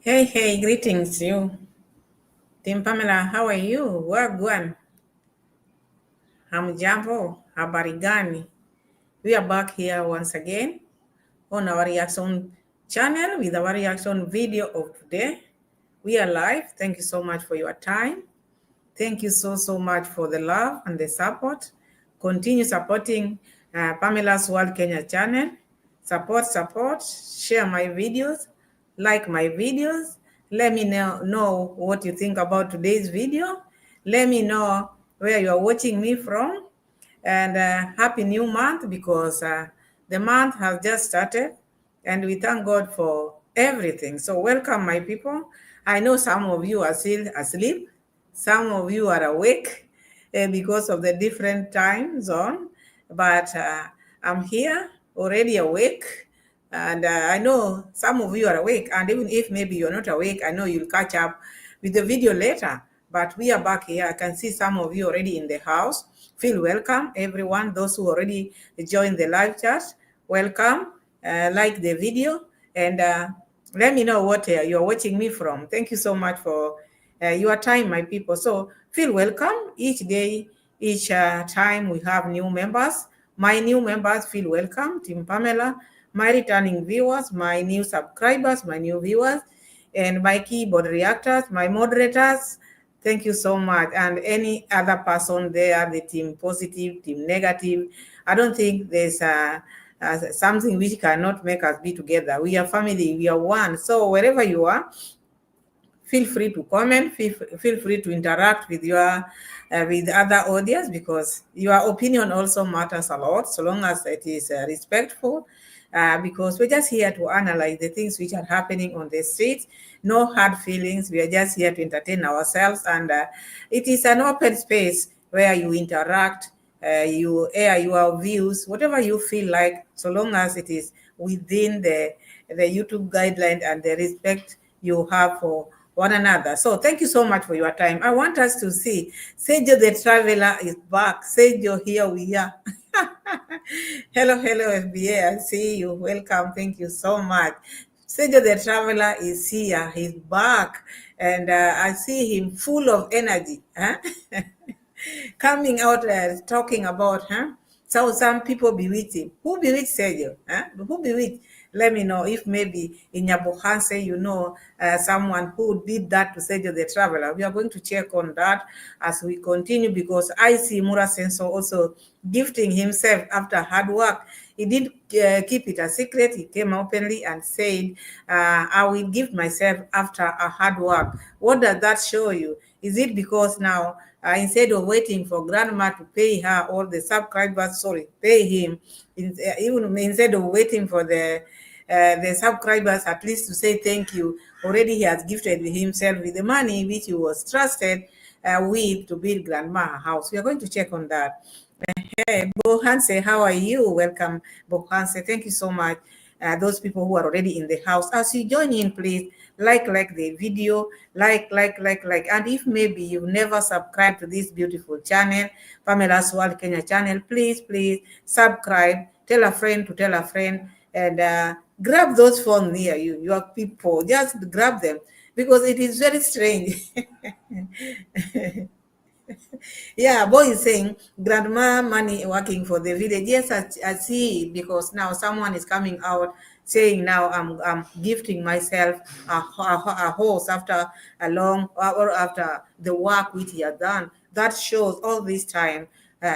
Hey, greetings you. Team Pamela, how are you? Wagwan, hamjambo, habari gani? We are back here once again on our reaction channel with our reaction video of today. We are live. Thank you so much for your time. Thank you so much for the love and the support. Continue supporting Pamela's World Kenya channel. Support, share my videos, like my videos. Let me know what you think about today's video. Let me know where you are watching me from. And happy new month because the month has just started and we thank God for everything. So, welcome, my people. I know some of you are still asleep, some of you are awake because of the different time zone, but I'm here already awake. And I know some of you are awake, and even if maybe you're not awake, I know you'll catch up with the video later. But we are back here. I can see some of you already in the house. Feel welcome, everyone. Those who already joined the live chat, welcome. Like the video and let me know what you're watching me from. Thank you so much for your time, my people. So feel welcome each day, each time we have new members. My new members feel welcome, Team Pamela. My returning viewers, my new subscribers, my new viewers, and my keyboard reactors, my moderators. Thank you so much. And any other person there, the team positive, team negative. I don't think there's something which cannot make us be together. We are family, we are one. So wherever you are, feel free to comment, feel free to interact with your with other audience because your opinion also matters a lot so long as it is respectful, because we're just here to analyze the things which are happening on the streets. No hard feelings, we are just here to entertain ourselves, and it is an open space where you interact, you air your views, whatever you feel like, so long as it is within the YouTube guideline and the respect you have for one another. So thank you so much for your time. I want us to see Sjo the Traveler is back. Sejjo, here we are. Hello, FBA. I see you. Welcome. Thank you so much. Sjo the Traveler is here. He's back. And I see him full of energy. Huh? Coming out talking about, huh? So some people bewitch him. Who bewitched Sejjo? Huh? Who bewitched? Let me know if maybe in Nyabohanse you know someone who did that to Sejjo the Traveler. We are going to check on that as we continue because I see Muraso also gifting himself after hard work. He didn't keep it a secret. He came openly and said, I will gift myself after a hard work. What does that show you? Is it because now instead of waiting for grandma to pay her or the subscribers, pay him, even instead of waiting for the subscribers at least to say thank you, already he has gifted himself with the money which he was trusted with to build grandma a house. We are going to check on that. Hey, Bohanse, how are you? Welcome, Bohanse. Thank you so much. Those people who are already in the house, as you join in, please like the video, like. And if maybe you've never subscribed to this beautiful channel, Pamela's World Kenya channel, please subscribe. Tell a friend to tell a friend, and grab those phones near you. Your people, just grab them because it is very strange. Yeah, boy is saying grandma money working for the village. Yes, I see it because now someone is coming out saying now I'm gifting myself a horse after a long or after the work which he has done. That shows all this time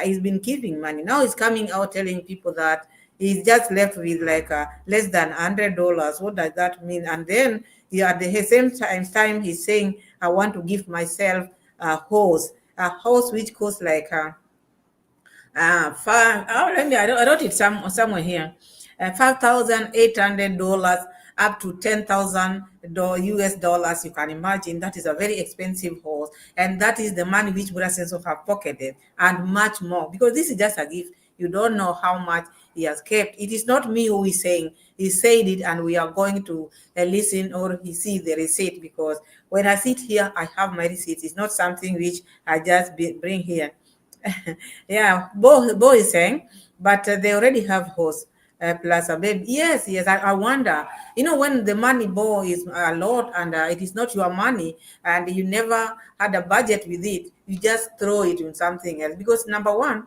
he's been keeping money. Now he's coming out telling people that he's just left with like less than $100. What does that mean? And then at the same time he's saying I want to give myself a horse which costs like I wrote it somewhere here, $5,800 up to $10,000 US. You can imagine that is a very expensive horse, and that is the money which Muraso have pocketed and much more because this is just a gift. You don't know how much he has kept. It is not me who is saying. He said it, and we are going to listen or see the receipt because when I sit here, I have my receipt. It's not something which I just bring here. Yeah, Bo is saying, but they already have horse. plus a baby. Yes, yes. I wonder, when the money ball is a lot and it is not your money and you never had a budget with it, you just throw it in something else. Because number one,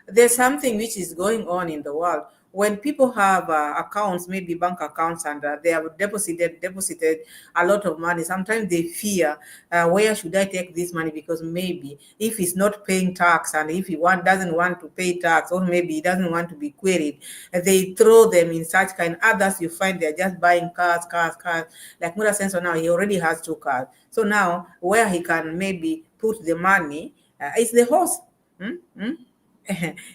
there's something which is going on in the world. When people have accounts, maybe bank accounts, and they have deposited a lot of money, sometimes they fear, where should I take this money? Because maybe if he's not paying tax, and if doesn't want to pay tax, or maybe he doesn't want to be queried, they throw them in such kind. Others, you find they're just buying cars. Like Muraso now, he already has 2 cars. So now where he can maybe put the money is the horse. Hmm? Hmm?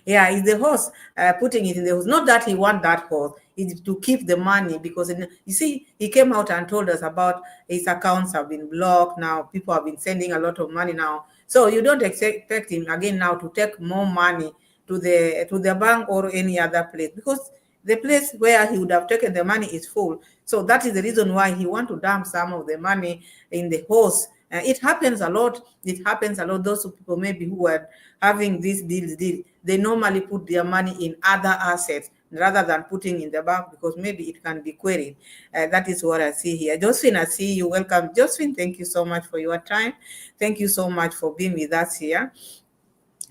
Yeah, it's the horse, putting it in the horse. Not that he want that horse, it's to keep the money, because you see, he came out and told us about his accounts have been blocked now. People have been sending a lot of money now. So you don't expect him again now to take more money to the bank or any other place, because the place where he would have taken the money is full. So that is the reason why he want to dump some of the money in the horse. It happens a lot. It happens a lot. Those people maybe who are having these deals, they normally put their money in other assets rather than putting in the bank, because maybe it can be queried. That is what I see here. Josephine, I see you. Welcome. Josephine, thank you so much for your time. Thank you so much for being with us here.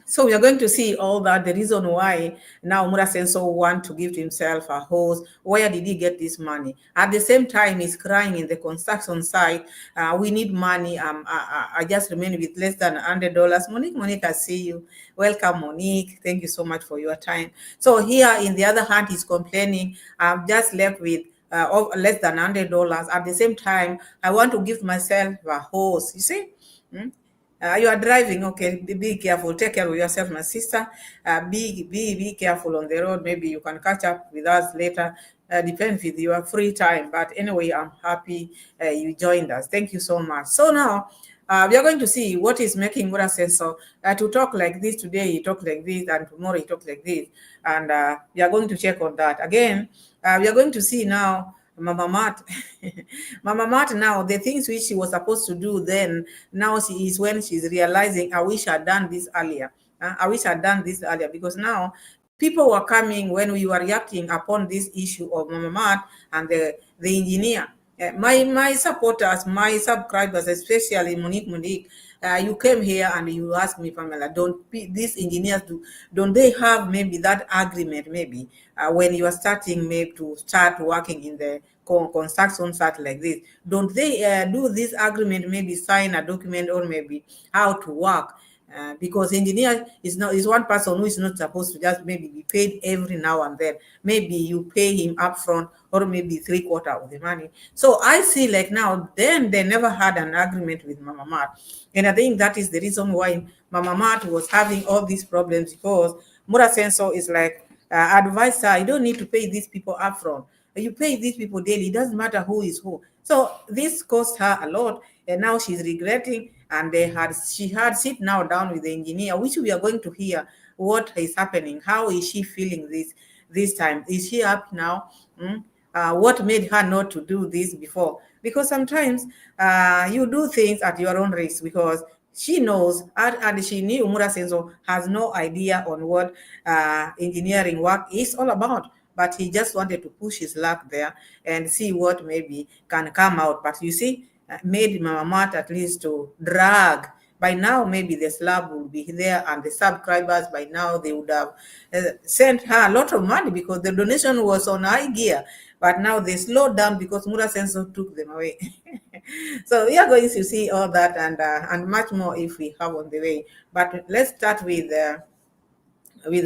So we are going to see all that, the reason why now Muraso want to give to himself a horse. Where did he get this money? At the same time, he's crying in the construction site. We need money. I just remain with less than $100. Monique, I see you. Welcome, Monique. Thank you so much for your time. So here, in the other hand, he's complaining. I'm just left with less than $100. At the same time, I want to give myself a horse. You see? Hmm? You are driving, okay? Be careful. Take care of yourself, my sister. Be careful on the road. Maybe you can catch up with us later. Depends with your free time. But anyway, I'm happy you joined us. Thank you so much. So now we are going to see what is making Muraso to talk like this today. He talk like this, and tomorrow he talk like this, and we are going to check on that again. We are going to see now. Mama Mat, Mama Mat, now the things which she was supposed to do then, now she is when she's realizing, I wish I'd done this earlier. I wish I'd done this earlier, because now people were coming when we were reacting upon this issue of Mama Mat and the engineer. My supporters, my subscribers, especially Monique, you came here and you asked me, Pamela, these engineers don't they have maybe that agreement, maybe when you are starting maybe to start working in the construction site like this, don't they do this agreement, maybe sign a document, or maybe how to work? Because engineer is one person who is not supposed to just maybe be paid every now and then. Maybe you pay him upfront, or maybe 3/4 of the money. So I see like now, then they never had an agreement with Mama Mat. And I think that is the reason why Mama Mat was having all these problems, because Muraso is like, advise her, you don't need to pay these people upfront. You pay these people daily. It doesn't matter who is who. So this cost her a lot, and now she's regretting. And she had sit now down with the engineer, which we are going to hear what is happening. How is she feeling this time? Is she up now? What made her not to do this before? Because sometimes you do things at your own risk, because she knows, and she knew Muraso has no idea on what engineering work is all about. But he just wanted to push his luck there and see what maybe can come out. But you see, made Mama Mat at least to drag. By now, maybe the slab will be there, and the subscribers by now they would have sent her a lot of money, because the donation was on high gear. But now they slowed down because Muraso took them away. So we are going to see all that and much more if we have on the way. But let's start with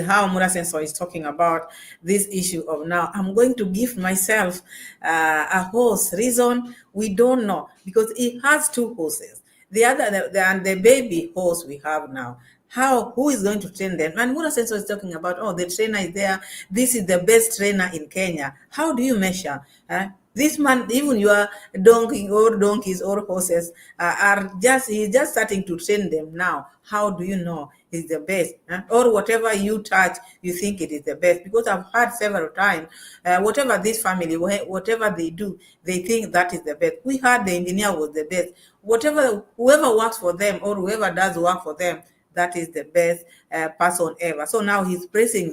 how Muraso is talking about this issue of, now I'm going to give myself a horse. Reason, we don't know, because he has 2 horses. And the baby horse we have now. Who is going to train them? And Muraso is talking about, oh, the trainer is there. This is the best trainer in Kenya. How do you measure? This man, even your donkeys or horses he's just starting to train them now. How do you know is the best? Or whatever you touch, you think it is the best? Because I've heard several times, whatever this family, whatever they do, they think that is the best. We heard the engineer was the best. Whoever works for them, or whoever does work for them, that is the best person ever. So now he's praising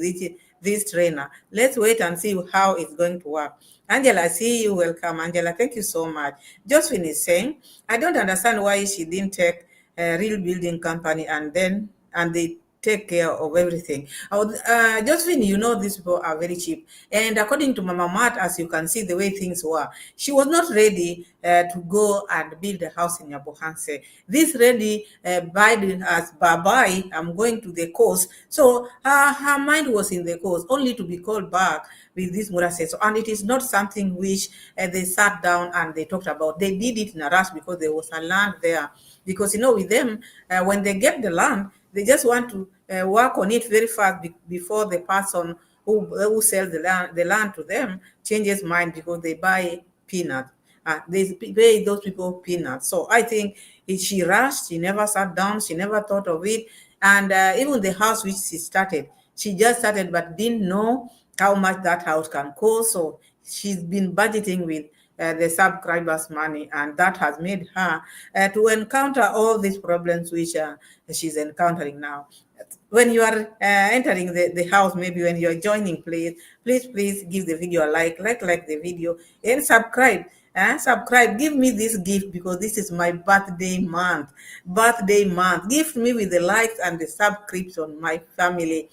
this trainer. Let's wait and see how it's going to work. Angela, I see you. Welcome, Angela. Thank you so much. Josephine is saying, I don't understand why she didn't take a real building company and they take care of everything. Josephine, you know these people are very cheap. And according to Mama Mat, as you can see the way things were, she was not ready to go and build a house in Yabohanse. This ready Biden as bye-bye, I'm going to the coast. So her mind was in the coast, only to be called back with this Muraso. And it is not something which they sat down and they talked about. They did it in a rush because there was a land there. Because, with them, when they get the land, they just want to work on it very fast before the person who sells the land to them changes mind because they buy peanuts. They pay those people peanuts. So I think she rushed, she never sat down, she never thought of it. And even the house which she just started but didn't know how much that house can cost. So she's been budgeting with the subscribers' money, and that has made her to encounter all these problems which she's encountering now. When you are entering the house, maybe when you are joining, please give the video a like the video, and subscribe. Subscribe, give me this gift because this is my birthday month. Gift me with the likes and the subscription, my family.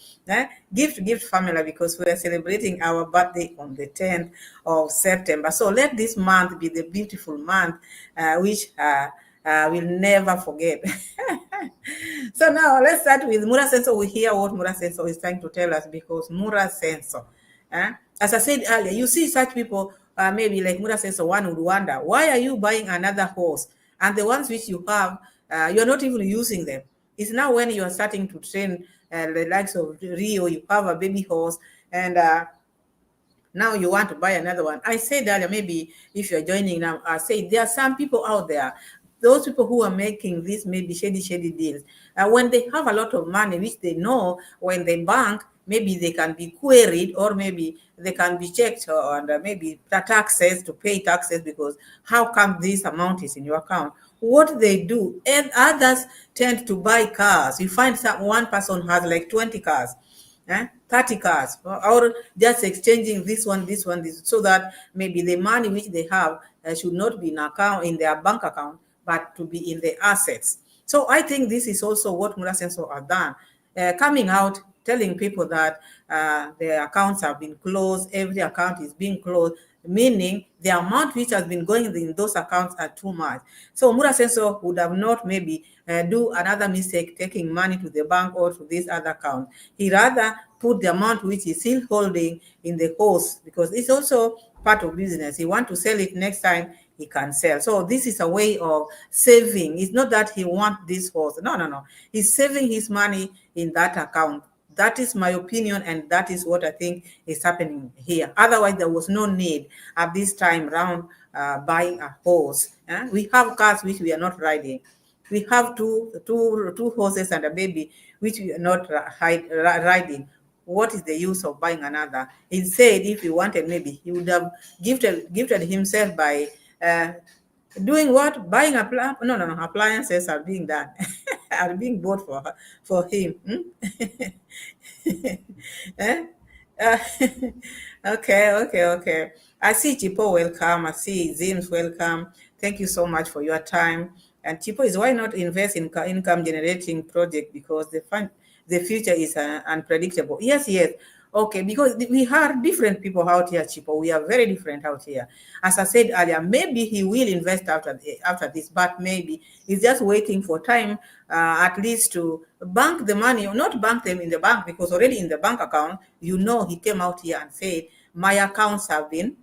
Gift family, because we are celebrating our birthday on the 10th of September. So let this month be the beautiful month which we'll never forget. So now let's start with Muraso. We hear what Muraso is trying to tell us, because Muraso, as I said earlier, you see such people, maybe like Muraso, one would wonder, why are you buying another horse? And the ones which you have, you're not even using them. It's now when you are starting to train the likes of Rio, you have a baby horse, and now you want to buy another one. I said earlier, maybe if you're joining now, I say there are some people out there, those people who are making these maybe shady deals. When they have a lot of money, which they know when they bank, maybe they can be queried, or maybe they can be checked on maybe the taxes, to pay taxes, because how come this amount is in your account? What they do, and others tend to buy cars. You find one person has like 20 cars. 30 cars, or just exchanging this one, so that maybe the money which they have should not be in their bank account, but to be in the assets. So I think this is also what Muraso have done, coming out telling people that their accounts have been closed, every account is being closed, meaning the amount which has been going in those accounts are too much. So Muraso would have not maybe do another mistake taking money to the bank or to this other account. He rather put the amount which he's still holding in the horse, because it's also part of business. He want to sell it next time, he can sell. So this is a way of saving. It's not that he wants this horse. No. He's saving his money in that account. That is my opinion, and that is what I think is happening here. Otherwise, there was no need at this time round buying a horse. We have cars which we are not riding. We have two horses and a baby which we are not riding. What is the use of buying another? Instead, if he wanted, maybe he would have gifted himself by doing what? Buying appliances are being done, are being bought for him. Eh? Uh, okay. I see Chipo, welcome. I see Zims, welcome. Thank you so much for your time. And Chipo is, why not invest in income generating project, because the future is unpredictable. Yes. Okay, because we are different people out here, Chipo. We are very different out here. As I said earlier, maybe he will invest after this, but maybe he's just waiting for time, at least to bank the money, or not bank them in the bank, because already in the bank account, he came out here and said, my accounts have been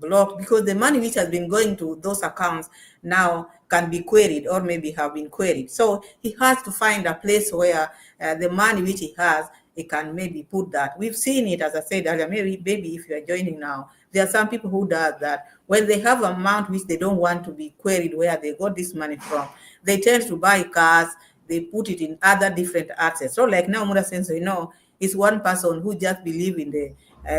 blocked, because the money which has been going to those accounts now can be queried, or maybe have been queried. So he has to find a place where the money which he has, he can maybe put that. We've seen it, as I said earlier, maybe if you are joining now, there are some people who does that. When they have an amount which they don't want to be queried where they got this money from, they tend to buy cars, they put it in other different assets. So like now, Muraso, is one person who just believe in the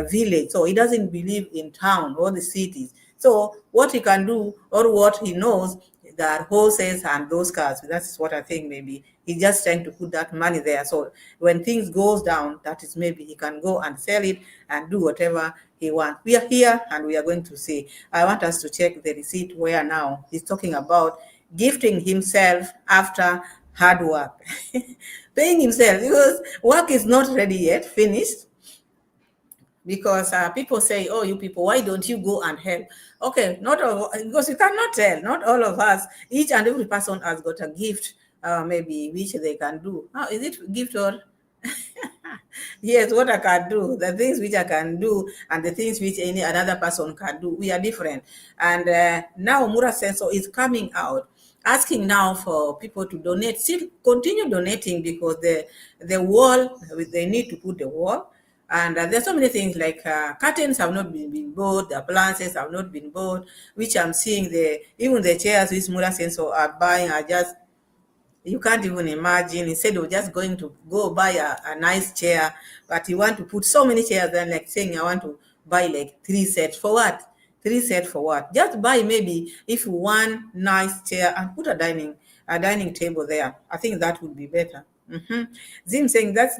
village. So he doesn't believe in town or the cities. So what he can do, or what he knows, there are horses and those cars. That's what I think. Maybe he's just trying to put that money there. So when things goes down, that is maybe he can go and sell it and do whatever he wants. We are here and we are going to see. I want us to check the receipt where now he's talking about gifting himself after hard work. Paying himself because work is not ready yet, finished, because people say, oh, you people, why don't you go and help? Okay, not all, because you cannot tell, not all of us, each and every person has got a gift, maybe which they can do. How is it gift or yes, what I can do, the things which I can do, and the things which any another person can do, we are different. And now Muraso is coming out, asking now for people to donate, still continue donating, because the wall, they need to put the wall. And there's so many things like curtains have not been bought, the appliances have not been bought, which I'm seeing even the chairs which Muraso are buying are just, you can't even imagine. Instead of just going to go buy a nice chair, but you want to put so many chairs, then like saying, I want to buy like 3 sets. For what? 3 sets for what? Just buy maybe if one nice chair and put a dining table there. I think that would be better. Zim saying that's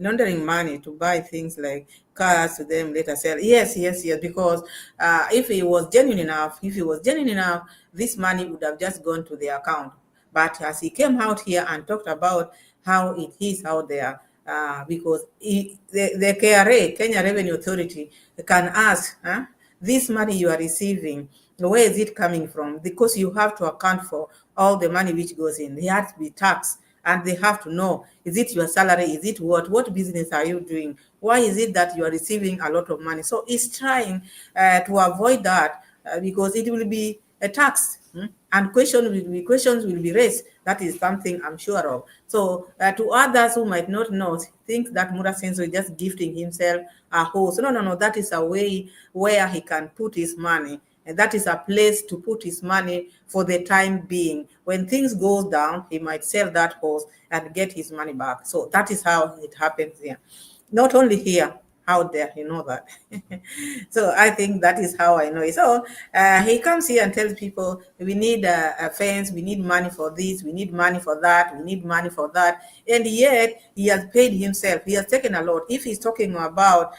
laundering money to buy things like cars to them later sell. Yes, yes, yes. Because if it was genuine enough, this money would have just gone to the account. But as he came out here and talked about how it is out there, because the KRA, Kenya Revenue Authority, can ask, this money you are receiving, where is it coming from? Because you have to account for all the money which goes in. They have to be taxed, and they have to know, is it your salary? Is it what business are you doing? Why is it that you are receiving a lot of money? So he's trying to avoid that, because it will be a tax. And questions will be raised. That is something I'm sure of. So to others who might not know, think that Muraso is just gifting himself a horse. No. That is a way where he can put his money. And that is a place to put his money for the time being. When things goes down, he might sell that horse and get his money back. So that is how it happens here. Not only here, out there, you know that. So I think that is how I know it. So he comes here and tells people, we need a fence, we need money for this, we need money for that, we need money for that. And yet he has paid himself. He has taken a lot. If he's talking about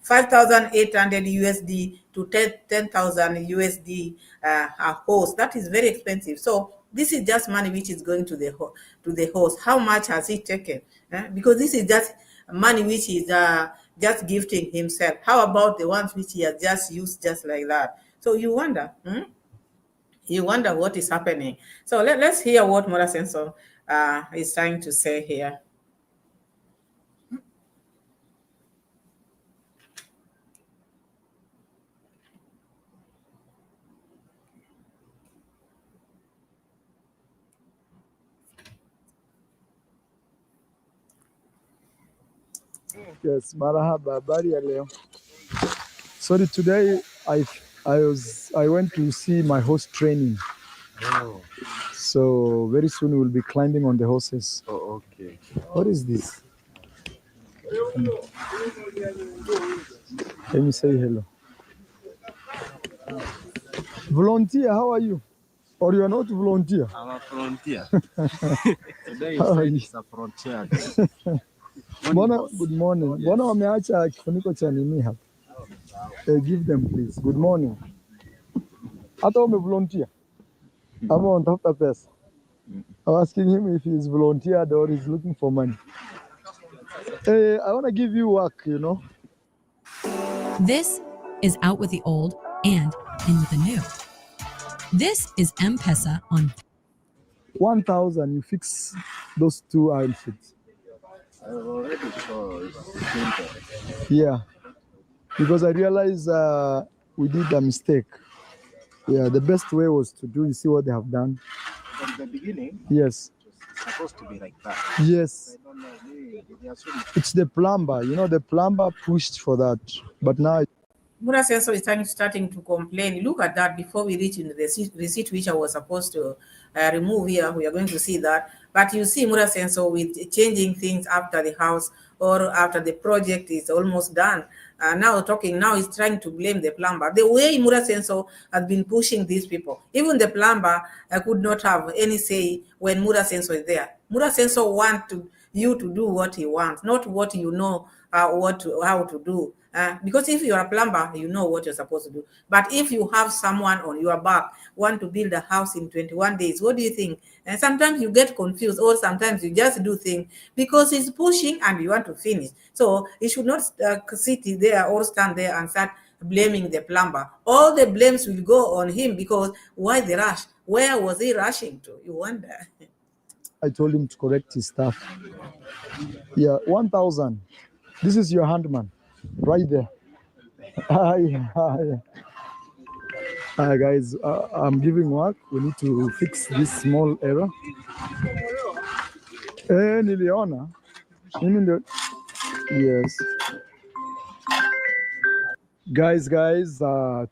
5,800 USD to 10,000 USD a horse, that is very expensive. So this is just money which is going to the horse. How much has he taken? Because this is just money which is just gifting himself. How about the ones which he has just used just like that? So you wonder, what is happening. So let's hear what Muraso is trying to say here. Yes, marahaba, habari ya leo. Sorry, today I went to see my horse training. Oh, So very soon we'll be climbing on the horses. oh, okay. What is this? Can you say hello? Volunteer, how are you? Or you are not volunteer? I'm a frontier. Today How are is you? it's a frontier. Mbona, good morning. Mbona wameacha kifuniko cha nini hapa? Give them please. Good morning. Hata volunteer? Ama unatafuta pesa? I'm asking him if he's volunteered or he's looking for money. I want to give you work, you know. This is out with the old and in with the new. This is M-Pesa on 1,000, you fix those two outfits. I already saw it. Yeah, because I realized we did a mistake. Yeah, the best way was to do, you see what they have done? From the beginning, Yes, it's supposed to be like that. yes. I don't know, they are so much. It's the plumber, you know, the plumber pushed for that. But now, Muraso is starting to complain. Look at that before we reach into the receipt which I was supposed to remove here. We are going to see that. But you see Muraso with changing things after the house or after the project is almost done. Now he's trying to blame the plumber. The way Murasenso has been pushing these people, even the plumber could not have any say when Murasenso is there. Murasenso want you to do what he wants, not what you know how to do. Because if you're a plumber, you know what you're supposed to do. But if you have someone on your back, want to build a house in 21 days, what do you think? And sometimes you get confused, or sometimes you just do things because he's pushing and you want to finish. So you should not sit there or stand there and start blaming the plumber. All the blames will go on him, because why the rush? Where was he rushing to? You wonder. I told him to correct his stuff. Yeah, 1,000. This is your handman, right there. Hi, guys. I'm giving work. We need to fix this small error. Niliona. Yes. Guys,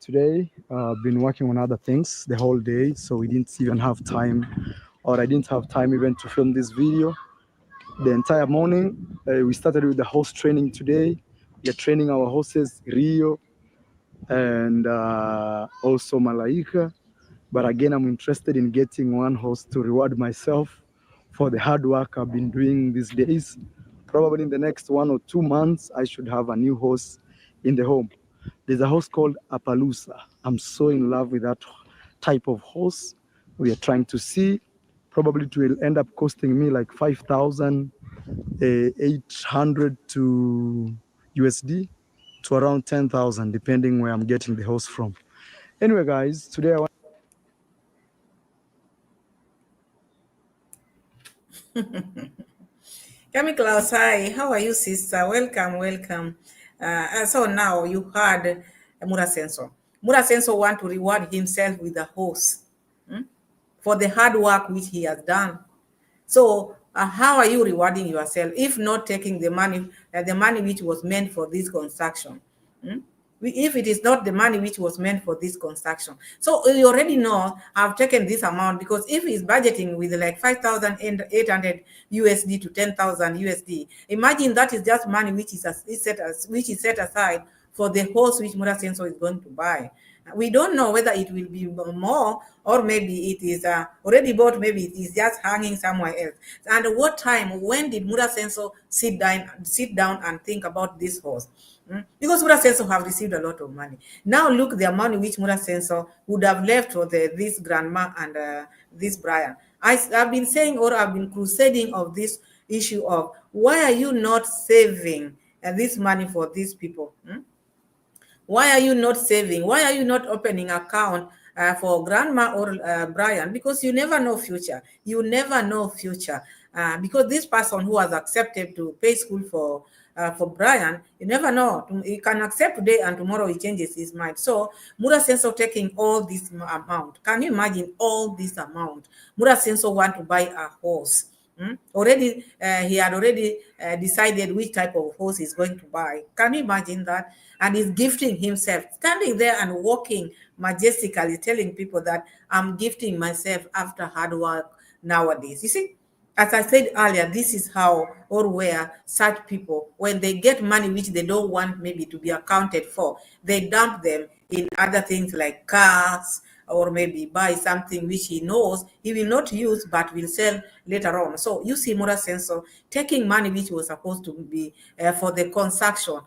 today I've been working on other things the whole day, so we didn't even have time, or I didn't have time even to film this video. The entire morning, we started with the horse training today. We are training our horses, Rio and also Malaika. But again, I'm interested in getting one horse to reward myself for the hard work I've been doing these days. Probably in the next 1 or 2 months, I should have a new horse in the home. There's a horse called Appaloosa. I'm so in love with that type of horse. We are trying to see. Probably it will end up costing me like 5,800 to USD to around 10,000, depending where I'm getting the horse from. Anyway, guys, today I want Klaus, hi. How are you, sister? Welcome. So now you heard Murasenso. Murasenso want to reward himself with a horse for the hard work which he has done. So how are you rewarding yourself if not taking the money which was meant for this construction? If it is not the money which was meant for this construction. So you already know I've taken this amount, because if he's budgeting with like 5,800 USD to 10,000 USD, imagine that is just money which is set aside for the horse which Murasenso is going to buy. We don't know whether it will be more, or maybe it is already bought, maybe it is just hanging somewhere else. And what time, when did Murasenso sit down and think about this horse? Because Murasenso have received a lot of money. Now look the money which Murasenso would have left for this grandma and this Brian. I've been saying, or I've been crusading of this issue of, why are you not saving this money for these people? Why are you not saving? Why are you not opening account for grandma or Brian? Because you never know future. You never know future. Because this person who has accepted to pay school for Brian, you never know. He can accept today and tomorrow he changes his mind. So Murasenso taking all this amount. Can you imagine all this amount? Murasenso want to buy a horse. Already, he had already decided which type of horse he's going to buy. Can you imagine that? And he's gifting himself, standing there and walking majestically, telling people that I'm gifting myself after hard work nowadays. You see, as I said earlier, this is how or where such people, when they get money which they don't want maybe to be accounted for, they dump them in other things like cars, or maybe buy something which he knows he will not use but will sell later on. So you see Murasenso taking money which was supposed to be for the construction.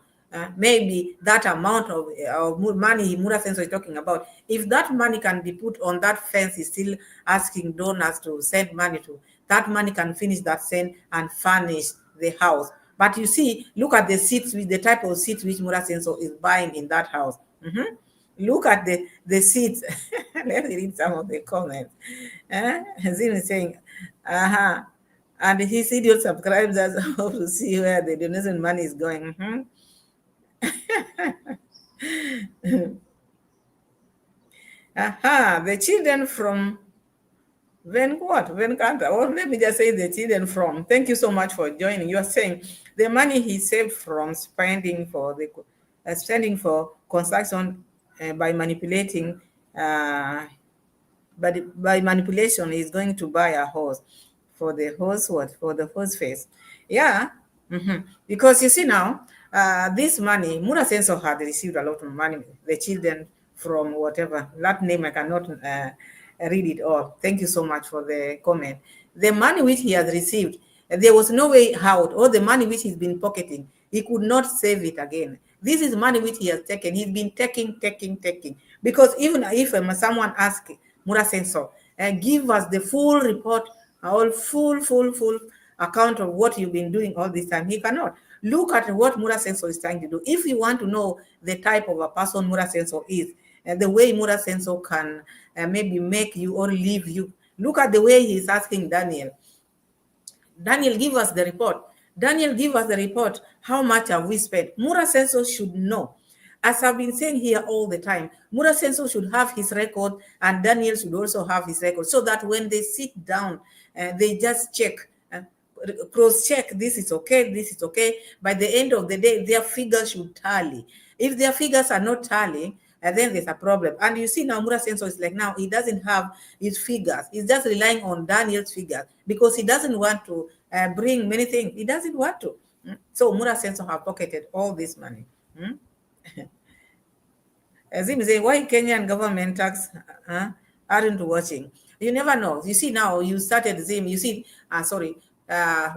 Maybe that amount of money Murasenso is talking about, if that money can be put on that fence, he's still asking donors to send money to, that money can finish that scene and furnish the house. But you see, look at the seats, with the type of seats which Murasenso is buying in that house. Look at the seats. Let me read some of the comments. Zim is saying, and his idiot subscribers hope to see where the donation money is going. The children from Venkata, or let me just say the children from. Thank you so much for joining. You are saying the money he saved from spending for construction by manipulating, but by manipulation, he's going to buy a horse for the horse face. Yeah, Because you see now, this money, Mura Senso had received a lot of money, the children from whatever, that name I cannot read it all. Thank you so much for the comment. The money which he has received, there was no way out, or the money which he's been pocketing, he could not save it again. This is money which he has taken. He's been taking. Because even if someone asks Mura Senso, give us the full report, all full account of what you've been doing all this time. He cannot. Look at what Mura Senso is trying to do. If you want to know the type of a person Mura Senso is, and the way Mura Senso can maybe make you or leave you, look at the way he's asking Daniel. Daniel, give us the report. Daniel, give us the report. How much have we spent? Mura Senso should know. As I've been saying here all the time, Mura Senso should have his record, and Daniel should also have his record, so that when they sit down, they just check, cross-check, this is okay. By the end of the day, their figures should tally. If their figures are not tallying, then there's a problem. And you see now, Mura Senso is like, now he doesn't have his figures. He's just relying on Daniel's figures because he doesn't want to bring many things. He doesn't want to. So Mura Senso have pocketed all this money. Zim say, why Kenyan government tax aren't watching? You never know. You see now, you started Zim, you see,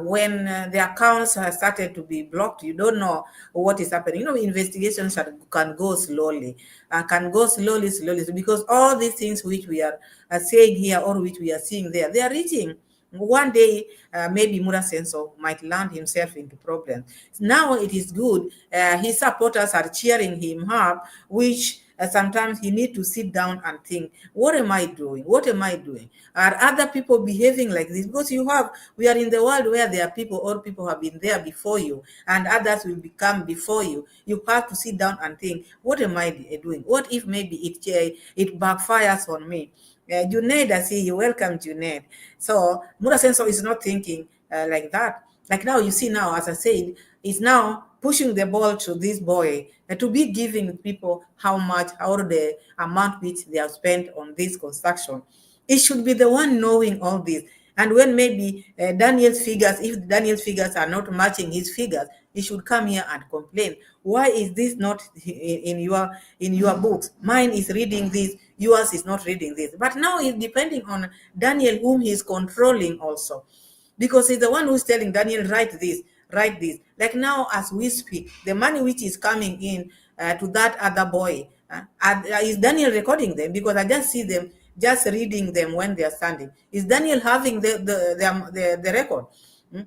when the accounts started to be blocked, you don't know what is happening. You know, investigations can go slowly, because all these things which we are saying here or which we are seeing there, they are reaching. One day, maybe Mura Senso might land himself into problems. Now it is good. His supporters are cheering him up, which sometimes he need to sit down and think, what am I doing? What am I doing? Are other people behaving like this? Because we are in the world where there are people, or people have been there before you, and others will become before you. You have to sit down and think, what am I doing? What if maybe it backfires on me? Junaid, I see you. Welcome, Junaid. So Mura Senso is not thinking like that. Like now, you see now, as I said, is now pushing the ball to this boy to be giving people how much, or the amount which they have spent on this construction. It should be the one knowing all this. And when maybe Daniel's figures, if Daniel's figures are not matching his figures, he should come here and complain. Why is this not in your books? Mine is reading this, yours is not reading this. But now it's depending on Daniel, whom he's controlling also, because he's the one who's telling Daniel, write this. Like now, as we speak, the money which is coming in to that other boy, is Daniel recording them? Because I just see them just reading them when they are standing. Is Daniel having the record?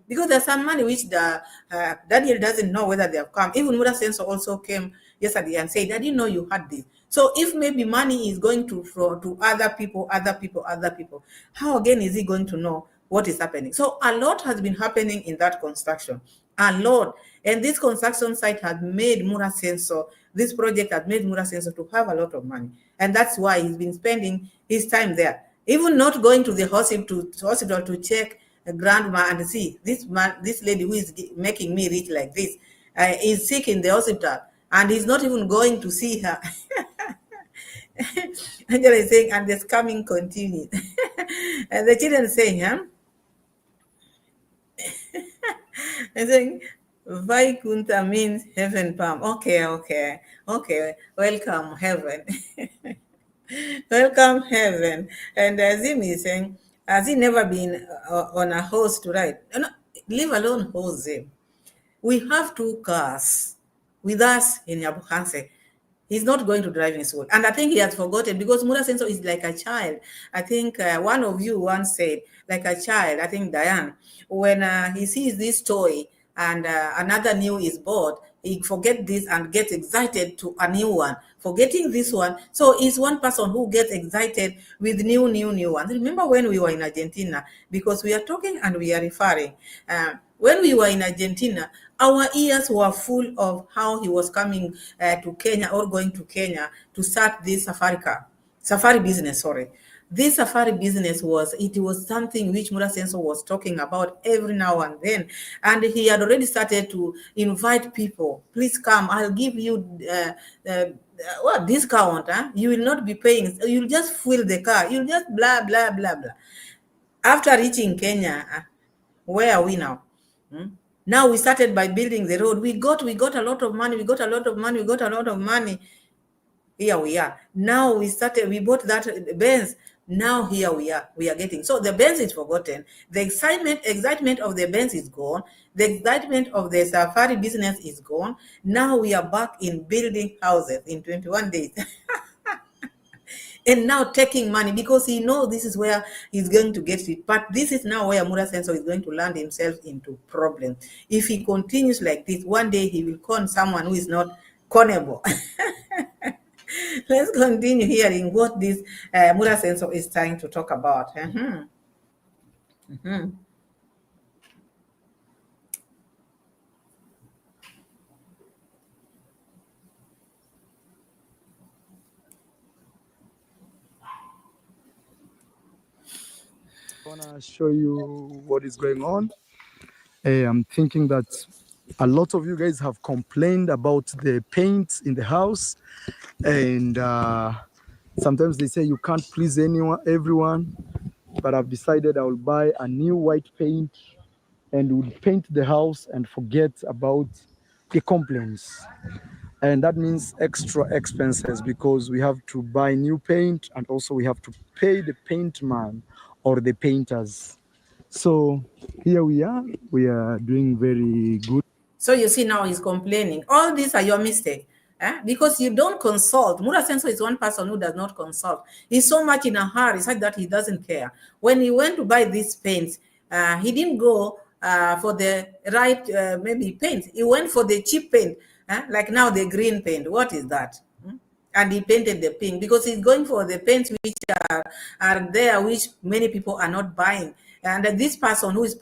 Because there's some money which Daniel doesn't know whether they have come. Even Mura Senso also came yesterday and said, I didn't know you had this. So if maybe money is going to other people, how again is he going to know what is happening? So a lot has been happening in that construction. A lot. And this construction site had made Mura Senso, this project had made Mura Senso to have a lot of money. And that's why he's been spending his time there. Even not going to the hospital to check a grandma and see this lady who is making me rich like this is sick in the hospital, and he's not even going to see her. Angela is saying, and the scamming continues. And the children saying, I think Vaikunta means heaven palm. Okay. Welcome, heaven. Welcome, heaven. And Azim is saying, has he never been on a horse to ride? No, leave alone horse. We have 2 cars with us in Yabuhanse. He's not going to driving school. And I think he has forgotten, because Mura Senso is like a child. I think one of you once said, like a child, I think Diane, when he sees this toy and another new is bought, he forget this and gets excited to a new one, forgetting this one. So he's one person who gets excited with new ones. Remember when we were in Argentina, because we are talking and we are referring. When we were in Argentina, our ears were full of how he was coming to Kenya, or going to Kenya to start this safari business, sorry. This safari business was something which Mura Senso was talking about every now and then. And he had already started to invite people. Please come, I'll give you what discount. You will not be paying. You'll just fill the car. You'll just blah, blah. After reaching Kenya, where are we now? Now we started by building the road. We got a lot of money. We got a lot of money. Here we are. Now we bought that Benz. Now here we are getting. So the Benz is forgotten. The excitement of the Benz is gone. The excitement of the safari business is gone. Now we are back in building houses in 21 days. And now taking money because he knows this is where he's going to get it. But this is now where Muraso is going to land himself into problems. If he continues like this, one day he will con someone who is not connable. Let's continue hearing what this Muraso is trying to talk about. I want to show you what is going on. I'm thinking that a lot of you guys have complained about the paint in the house, and sometimes they say you can't please everyone, but I've decided I will buy a new white paint and we'll paint the house and forget about the complaints. And that means extra expenses because we have to buy new paint and also we have to pay the paint man or the painters. So here we are doing very good. So you see now he's complaining. All these are your mistake. Because you don't consult. Muraso is one person who does not consult. He's so much in a hurry, such that he doesn't care. When he went to buy these paints, he didn't go for the right maybe paint. He went for the cheap paint, like now the green paint. What is that? And he painted the pink because he's going for the paints which are there, which many people are not buying. And this person who is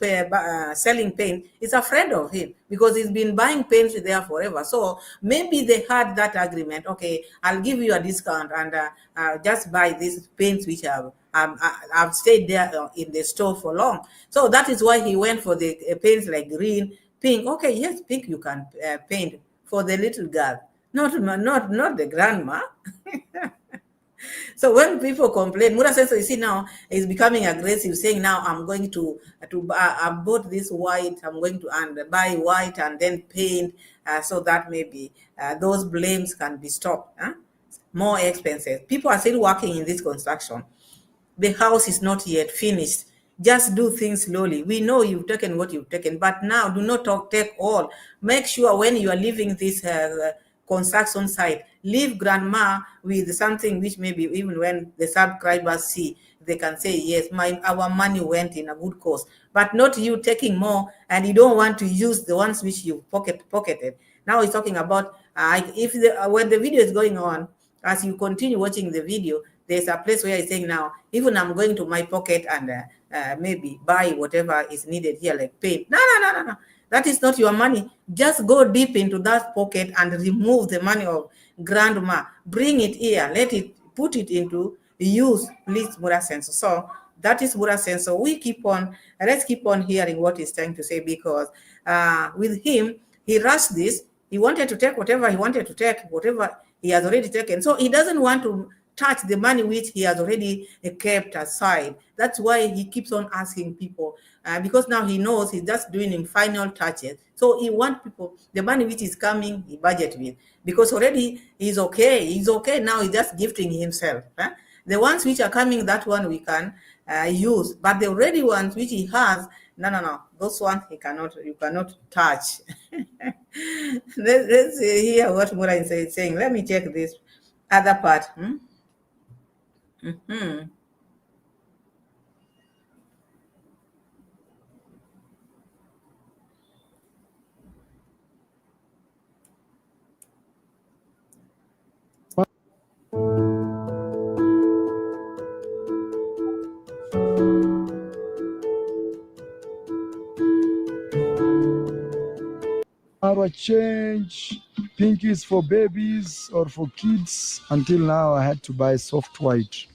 selling paint is afraid of him because he's been buying paints there forever. So maybe they had that agreement. Okay, I'll give you a discount and just buy these paints which I've stayed there in the store for long. So that is why he went for the paints like green, pink. Okay, yes, pink you can paint for the little girl. Not the grandma. So when people complain, Muraso, you see now is becoming aggressive, saying now I'm going to I bought this white, I'm going to buy white and then paint so that maybe those blames can be stopped. More expensive. People are still working in this construction. The house is not yet finished. Just do things slowly. We know you've taken what you've taken, but now do not take all. Make sure when you are leaving this construction site, leave grandma with something which maybe even when the subscribers see, they can say, yes, our money went in a good cause. But not you taking more and you don't want to use the ones which you pocketed. Now he's talking about when the video is going on, as you continue watching the video, there's a place where he's saying now, even I'm going to my pocket and maybe buy whatever is needed here, like paint. No. That is not your money. Just go deep into that pocket and remove the money of grandma. Bring it here. Put it into use, please, Muraso. So that is Muraso. Let's keep on hearing what he's trying to say because with him, he rushed this. He wanted to take whatever he wanted to take, whatever he has already taken. So he doesn't want to touch the money which he has already kept aside. That's why he keeps on asking people because now he knows he's just doing in final touches. So he wants people, the money which is coming, he budget with because already he's okay. He's okay now. He's just gifting himself. The ones which are coming, that one we can use, but the already ones which he has, no. Those ones you cannot touch. Let's hear what Muraso is saying. Let me check this other part. Marwa change, pink is for babies or for kids. Until now, I had to buy soft white.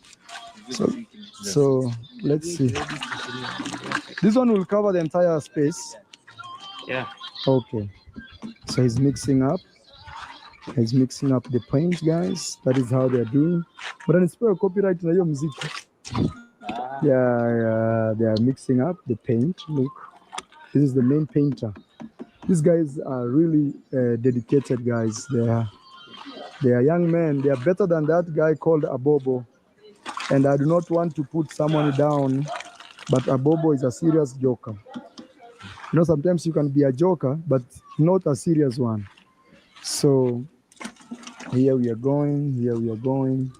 So let's see. This one will cover the entire space. Yeah. Okay. So he's mixing up. He's mixing up the paint, guys. That is how they're doing. But then it's for copyright na hiyo muziki. Yeah, they are mixing up the paint. Look, this is the main painter. These guys are really dedicated guys. They are young men. They are better than that guy called Abobo. And I do not want to put someone down, but Abobo is a serious joker. Sometimes you can be a joker, but not a serious one. So here we are going.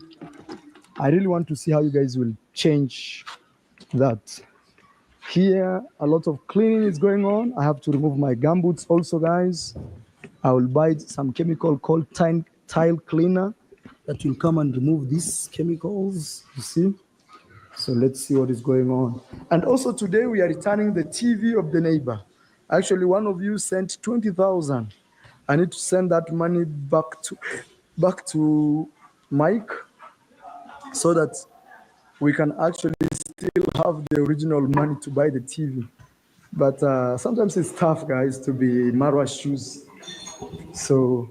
I really want to see how you guys will change that. Here, a lot of cleaning is going on. I have to remove my gumboots also, guys. I will buy some chemical called tile cleaner that will come and remove these chemicals, you see? So let's see what is going on. And also today we are returning the TV of the neighbor. Actually, one of you sent 20,000. I need to send that money back to Mike so that we can actually still have the original money to buy the TV. But sometimes it's tough, guys, to be in Marwa's shoes. So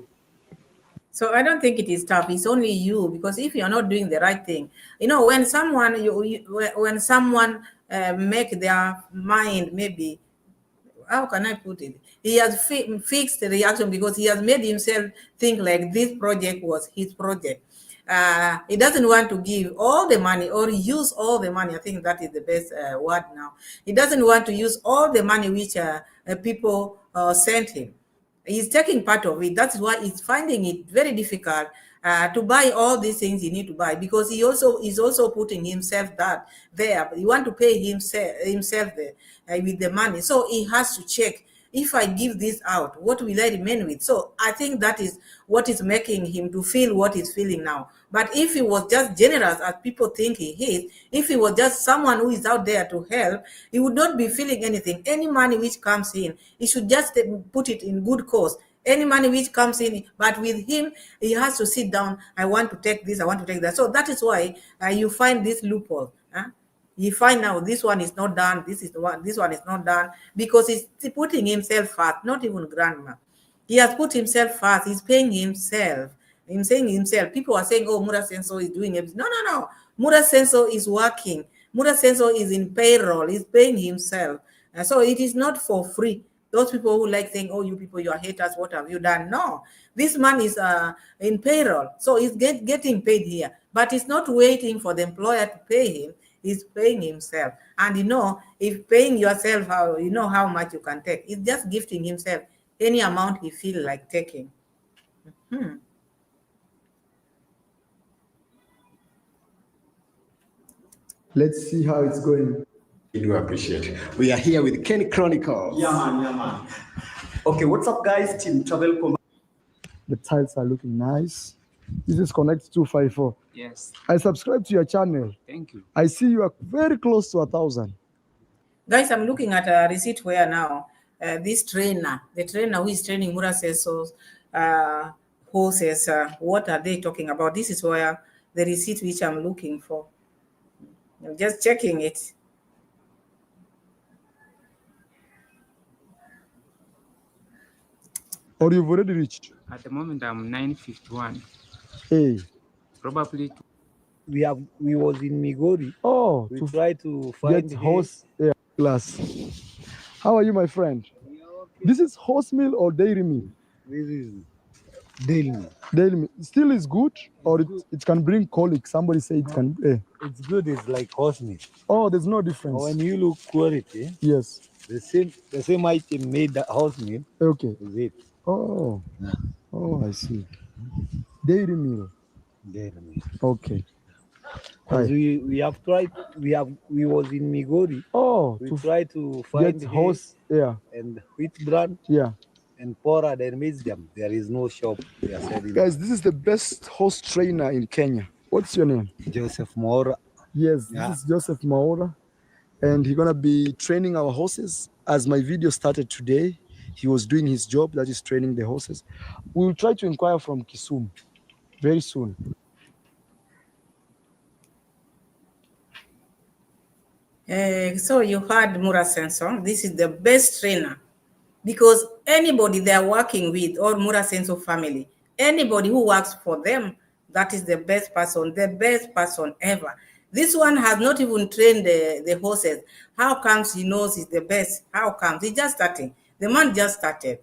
I don't think it is tough. It's only you, because if you're not doing the right thing, when someone when someone make their mind, maybe, how can I put it? He has fixed the reaction because he has made himself think like this project was his project. He doesn't want to give all the money or use all the money. I think that is the best word now. He doesn't want to use all the money which people sent him. He's taking part of it. That's why he's finding it very difficult to buy all these things he need to buy, because he also is also putting himself there. He want to pay himself there with the money. So he has to check, if I give this out, what will I remain with? So I think that is what is making him to feel what he's feeling now. But if he was just generous as people think he is, if he was just someone who is out there to help, he would not be feeling anything. Any money which comes in, he should just put it in good cause. Any money which comes in, but with him, he has to sit down. I want to take this, I want to take that. So that is why you find this loophole. You find out this one is not done, this one is not done, because he's putting himself first, not even grandma. He has put himself first, he's paying himself. I'm saying himself. People are saying, oh, Muraso is doing everything. No. Muraso is working. Muraso is in payroll, he's paying himself. And so it is not for free. Those people who like saying, oh, you people, you are haters, what have you done? No, this man is in payroll. So he's getting paid here, but he's not waiting for the employer to pay him. He's paying himself. And if paying yourself, how much you can take. He's just gifting himself any amount he feels like taking. let's see how it's going. We do appreciate it. We are here with Kenny Chronicles. Yeah, man. Okay, what's up, guys? Team Travel. The tiles are looking nice. This is Connect 254. Yes. I subscribe to your channel. Thank you. I see you are very close to 1,000. Guys, I'm looking at a receipt where now this trainer, the trainer who is training Muraso's horses, what are they talking about? This is where the receipt which I'm looking for. I'm just checking it. Or you've already reached? At the moment, I'm 951. Hey. Probably. We was in Migori. Oh, we try to find get horse class. How are you, my friend? Okay. This is horse meal or dairy meal? This is dairy meal. Dairy meal. Still is good, or it can bring colic. Somebody say it can. It's good. It's like horse meal. Oh, there's no difference. When you look quality, yes, the same item made the horse meal. Okay. Is it? Oh, oh, I see. Dairy meal. Dairy meal. Okay. We have tried. We was in Migori. Oh, we tried to find horse. Yeah. And wheat brand. Yeah. And Pora, they miss them. There is no shop. Guys, this is the best horse trainer in Kenya. What's your name? Joseph Maura. Yes, this is Joseph Maura, and he's gonna be training our horses. As my video started today, he was doing his job, that is training the horses. We will try to inquire from Kisumu very soon. So you heard Muraso. This is the best trainer, because anybody they are working with, or Muraso family, anybody who works for them, that is the best person ever. This one has not even trained the horses. How comes he knows he's the best? How comes? He just starting. The man just started.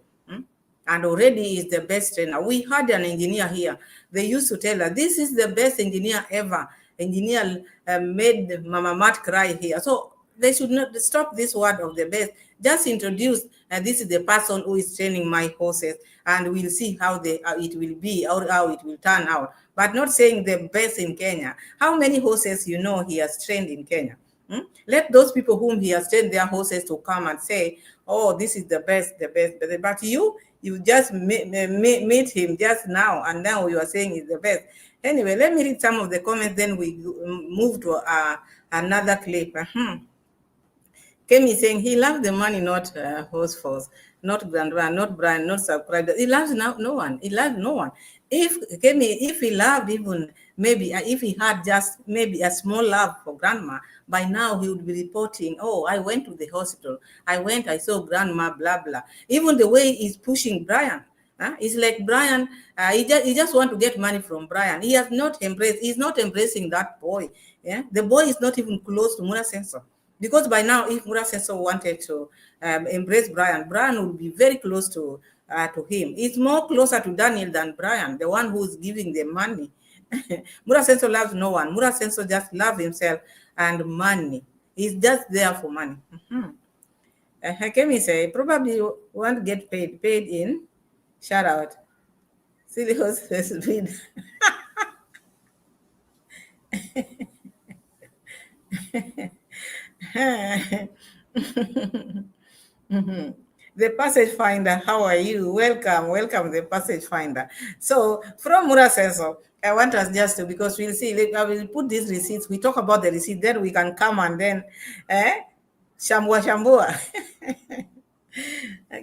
and already is the best trainer. We had an engineer here. They used to tell us, this is the best engineer ever. Engineer made Mama Mat cry here. So they should not stop this word of the best. Just introduce, this is the person who is training my horses, and we'll see how it will be or how it will turn out. But not saying the best in Kenya. How many horses you know he has trained in Kenya? Let those people whom he has trained their horses to come and say, oh, this is the best, the best. But you just meet him just now, and now you are saying he's the best. Anyway, let me read some of the comments, then we move to another clip. Kemi saying he loves the money, not horse force, not grandma, not Brian, not subscriber. He loves no one. He loves no one. If Kemi, if he loved even maybe if he had just maybe a small love for grandma, by now he would be reporting, oh, I went to the hospital. I saw grandma, blah, blah. Even the way he's pushing Brian. It's like Brian, he just want to get money from Brian. He has not embraced, he's not embracing that boy. Yeah, the boy is not even close to Muraso. Because by now, if Muraso wanted to embrace Brian, Brian would be very close to him. He's more closer to Daniel than Brian, the one who's giving the money. Muraso loves no one. Muraso just loves himself and money. He's just there for money. Kemi say, probably won't get paid in. Shout out. Silly host has been. The Passage Finder, how are you? Welcome, the Passage Finder. So from Muraso, I want us just to, because we'll see, I will put these receipts. We talk about the receipt, then we can come and then, shambua.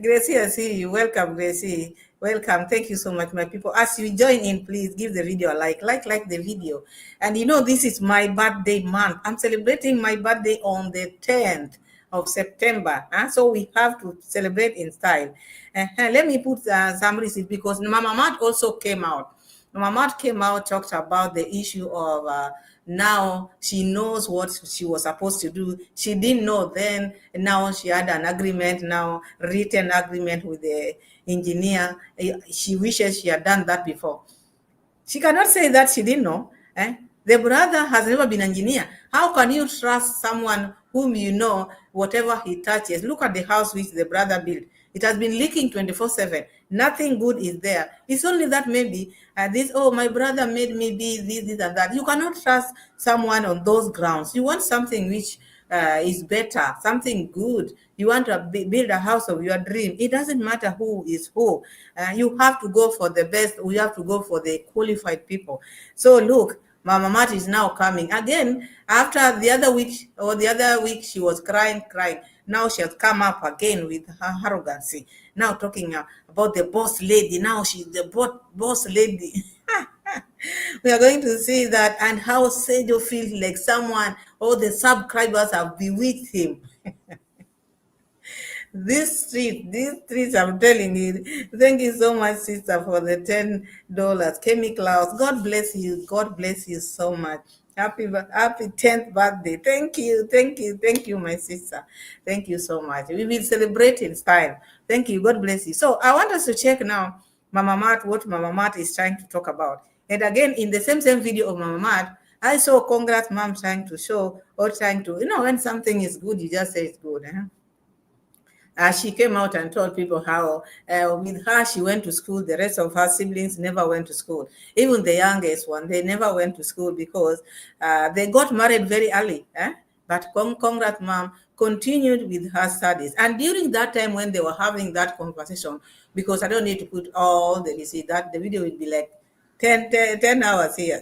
Gracie, I see you. Welcome, Gracie. Welcome. Thank you so much, my people. As you join in, please give the video a like the video. And you know, this is my birthday month. I'm celebrating my birthday on the 10th of September. So we have to celebrate in style. Let me put some receipts, because Mama Mat also came out. Mama Mat came out, talked about the issue of now she knows what she was supposed to do. She didn't know then. Now she had an agreement, now written agreement with the engineer. She wishes she had done that before. She cannot say that she didn't know. The brother has never been an engineer. How can you trust someone whom you know whatever he touches? Look at the house which the brother built. It has been leaking 24/7. Nothing good is there. It's only that maybe my brother made me be this and that. You cannot trust someone on those grounds. You want something which is better, something good. You want to build a house of your dream. It doesn't matter who is who. You have to go for the best. We have to go for the qualified people. So look, Mama Mat is now coming again. After the other week she was crying. Now she has come up again with her arrogancy. Now talking about the boss lady. Now she's the boss lady. We are going to see that, and how Sejjo feels like someone, all the subscribers have bewitched him. These streets, I'm telling you. Thank you so much, sister, for the $10. Kemi Klaus, God bless you. God bless you so much. Happy 10th birthday. Thank you, my sister. Thank you so much. We will celebrate in style. Thank you. God bless you. So I want us to check now Mama Mat, what Mama Mat is trying to talk about. And again, in the same video of Mama Mat, I saw Congrats Mom trying to show, or trying to, when something is good, you just say it's good. She came out and told people how with her she went to school. The rest of her siblings never went to school. Even the youngest one, they never went to school because they got married very early. But Congrats Mom continued with her studies. And during that time when they were having that conversation, because I don't need to put all the receipt, that the video will be like 10 hours here.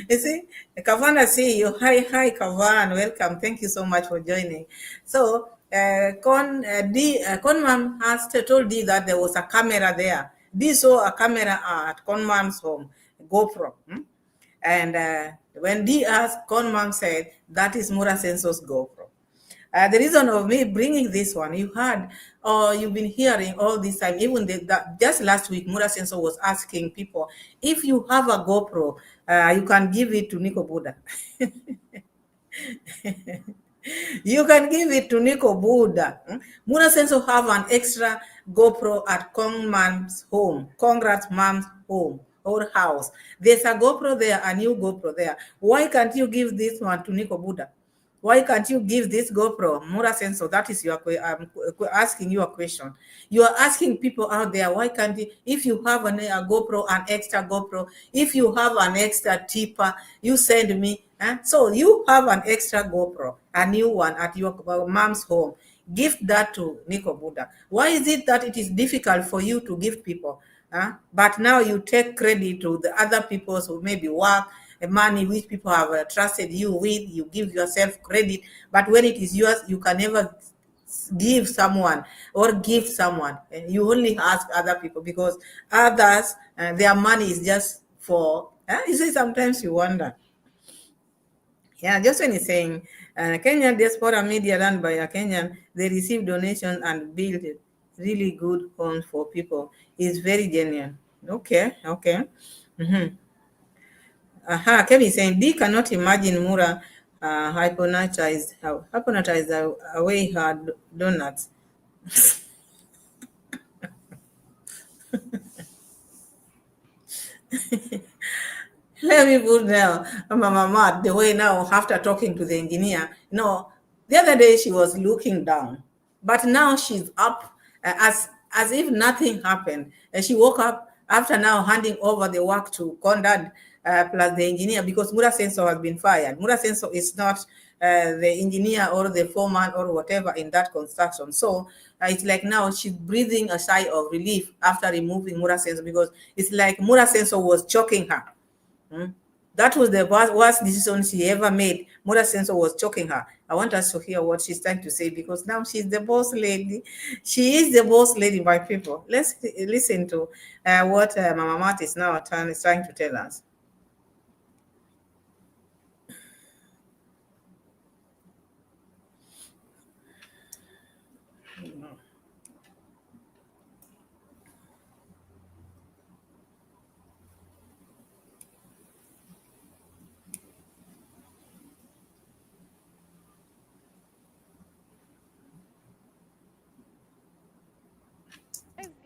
You see, Kavan, I see you. Hi, Kavan. Welcome. Thank you so much for joining. So, Con Mom has told Dee that there was a camera there. Dee saw a camera at Con Mom's home, GoPro. And when Dee asked, Con Mom said, that is Muraso's GoPro. The reason of me bringing this one, you've been hearing all this time, even just last week, Muraso was asking people, if you have a GoPro, you can give it to Nico Buddha. You can give it to Nico Buddha. Murasenso have an extra GoPro at Kong Mom's home, Congrats Mom's home or house. There's a GoPro there, a new GoPro there. Why can't you give this one to Nico Buddha? Why can't you give this GoPro, Murasenso? That is your asking you a question. You are asking people out there, why can't you, if you have a GoPro, an extra GoPro, if you have an extra tipper, you send me. So you have an extra GoPro, a new one at your mom's home. Gift that to Nico Buddha. Why is it that it is difficult for you to give people? But now you take credit to the other people who maybe work, money which people have trusted you with, you give yourself credit. But when it is yours, you can never give someone or give someone. You only ask other people because others, their money is just for, you see, sometimes you wonder. Yeah, just when he's saying Kenyan diaspora media run by a Kenyan, they receive donations and build really good homes for people. Is very genuine. Okay. Kevin saying D cannot imagine Mura hypnotized away her donuts. Let me put now Mama the way now after talking to the engineer. No, the other day she was looking down, but now she's up as if nothing happened. And she woke up after now handing over the work to Conrad plus the engineer because Murasenso has been fired. Murasenso is not the engineer or the foreman or whatever in that construction. So it's like now she's breathing a sigh of relief after removing Murasenso because it's like Murasenso was choking her. That was the worst decision she ever made. Murasenso was choking her. I want us to hear what she's trying to say because now she's the boss lady. She is the boss lady, my people. Let's listen to what Mama Mat is now trying to tell us.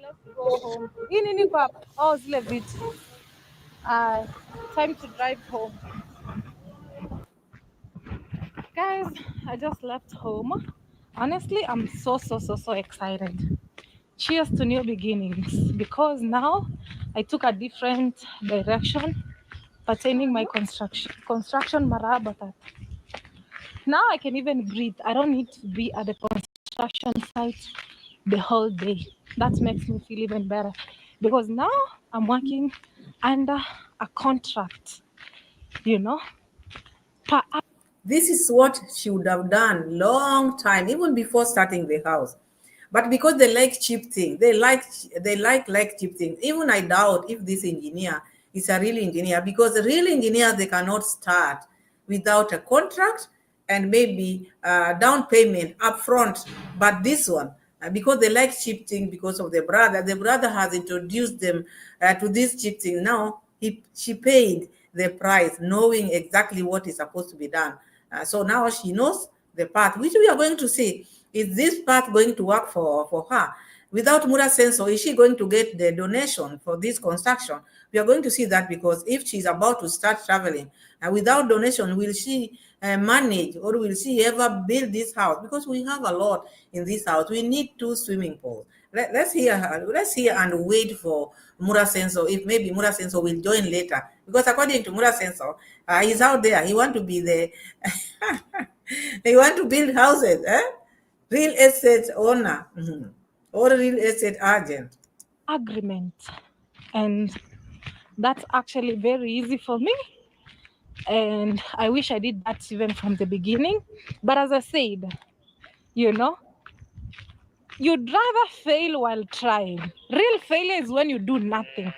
Let's go home. Oh, it. Time to drive home. Guys, I just left home. Honestly, I'm so excited. Cheers to new beginnings because now I took a different direction pertaining my construction Marwa. Now I can even breathe. I don't need to be at the construction site the whole day. That makes me feel even better because now I'm working under a contract, per hour. This is what she would have done long time, even before starting the house. But because they like cheap things, they like cheap things. Even I doubt if this engineer is a real engineer because the real engineers, they cannot start without a contract and maybe down payment upfront. But this one, because they like cheap things because of the brother has introduced them to this cheap thing. Now she paid the price knowing exactly what is supposed to be done. So now she knows the path, which we are going to see. Is this path going to work for her? Without Murasenso, is she going to get the donation for this construction? We are going to see that because if she's about to start traveling, without donation, will she manage or will she ever build this house? Because we have a lot in this house. We need 2 swimming pools. Let's hear her. Let's hear and wait for Murasenso, if maybe Murasenso will join later. Because according to Murasenso, he's out there. He want to be the he want to build houses, real estate owner or real estate agent. Agreement, and that's actually very easy for me, and I wish I did that even from the beginning. But as I said, you'd rather fail while trying. Real failure is when you do nothing,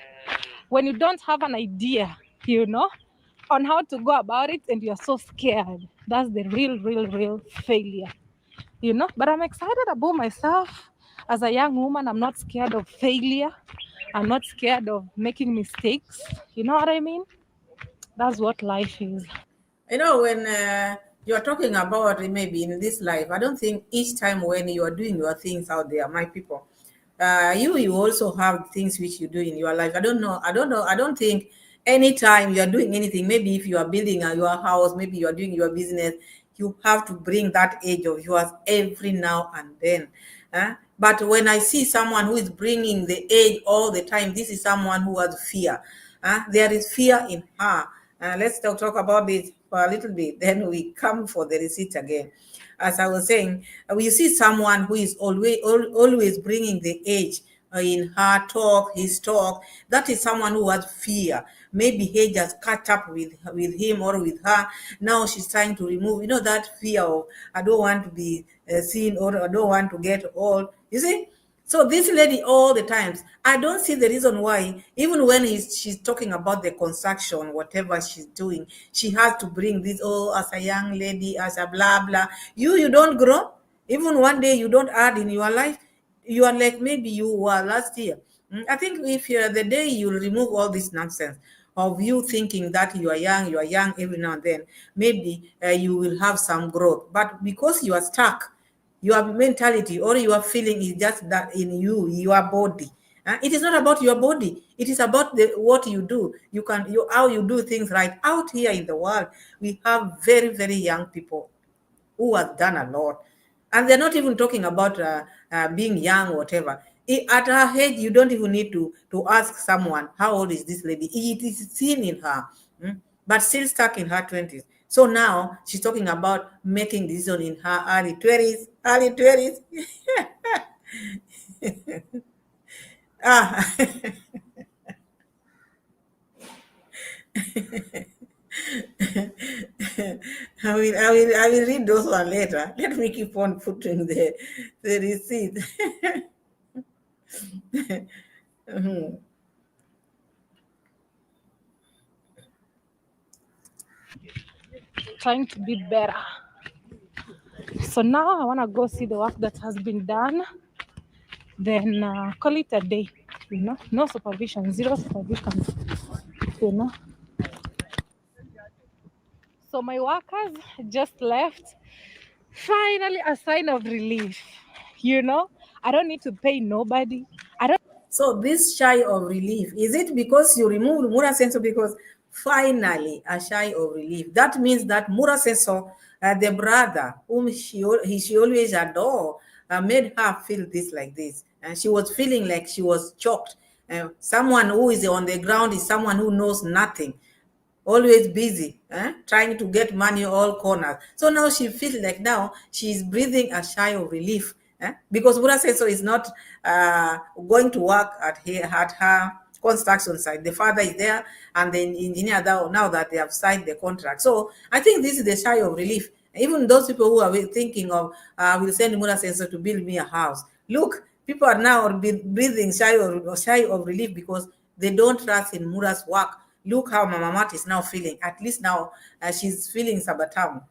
when you don't have an idea on how to go about it and you're so scared. That's the real failure. But I'm excited about myself as a young woman. I'm not scared of failure. I'm not scared of making mistakes. You know what I mean? That's what life is. When You are talking about maybe in this life. I don't think each time when you are doing your things out there, my people, you also have things which you do in your life. I don't know. I don't know. I don't think anytime you are doing anything, maybe if you are building your house, maybe you are doing your business, you have to bring that age of yours every now and then. But when I see someone who is bringing the age all the time, this is someone who has fear. There is fear in her. Let's talk about this for a little bit, then we come for the receipt again. As I was saying, you see someone who is always bringing the age in her talk, his talk. That is someone who has fear. Maybe age has caught up with him or with her. Now she's trying to remove, that fear of, I don't want to be seen, or I don't want to get old. You see? So this lady all the times, I don't see the reason why, even when she's talking about the construction, whatever she's doing, she has to bring this, oh, as a young lady, as a blah, blah. You don't grow. Even one day you don't add in your life. You are like maybe you were last year. I think if you're the day you remove all this nonsense of you thinking that you are young every now and then, maybe you will have some growth. But because you are stuck, your mentality or your feeling is just that in your body. It is not about your body. It is about what you do. How you do things right out here in the world. We have very, very young people who have done a lot. And they're not even talking about being young or whatever. At her age, you don't even need to ask someone, how old is this lady? It is seen in her, but still stuck in her 20s. So now she's talking about making decision in her early 20s. Early 20s. ah. I will read those one later. Let me keep on putting the receipt. Trying to be better. So now I want to go see the work that has been done. Then call it a day. No supervision, zero supervision. So my workers just left. Finally, a sign of relief. I don't need to pay nobody. So this shy of relief, is it because you removed Muraso? Because finally a shy of relief. That means that Muraso, the brother whom she always adore, made her feel this like this. And she was feeling like she was choked. Someone who is on the ground is someone who knows nothing, always busy, trying to get money all corners. So now she feels like now she's breathing a sigh of relief, because Muraso is not going to work at her construction site. The father is there, and the engineer now that they have signed the contract. So I think this is the sigh of relief. Even those people who are thinking of will send Muraso to build me a house. Look, people are now breathing sigh of relief because they don't trust in Mura's work. Look how Mama Mat is now feeling. At least now she's feeling Sabatam.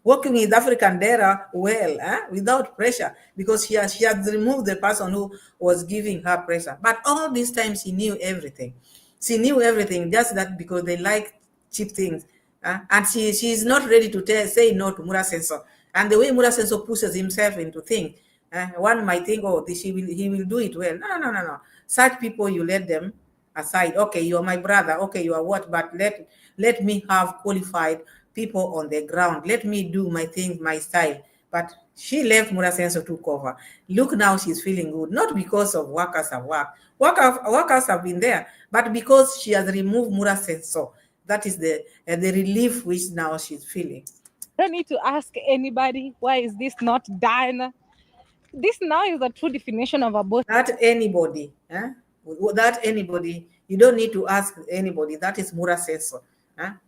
Working with African Dera well, without pressure, because she has removed the person who was giving her pressure. But all this time she knew everything. She knew everything, just that because they like cheap things. And she is not ready to say no to Muraso. And the way Muraso pushes himself into things, one might think, oh, he will do it well. No. Such people, you let them aside. Okay, you are my brother. Okay, you are what? But let me have qualified people on the ground. Let me do my things, my style. But she left Muraso to cover. Look, now she's feeling good, not because of workers have worked. Workers have been there, but because she has removed Muraso. That is the relief which now she's feeling. I don't need to ask anybody, why is this not done? This now is a true definition of a boss. That anybody, you don't need to ask anybody. That is Muraso.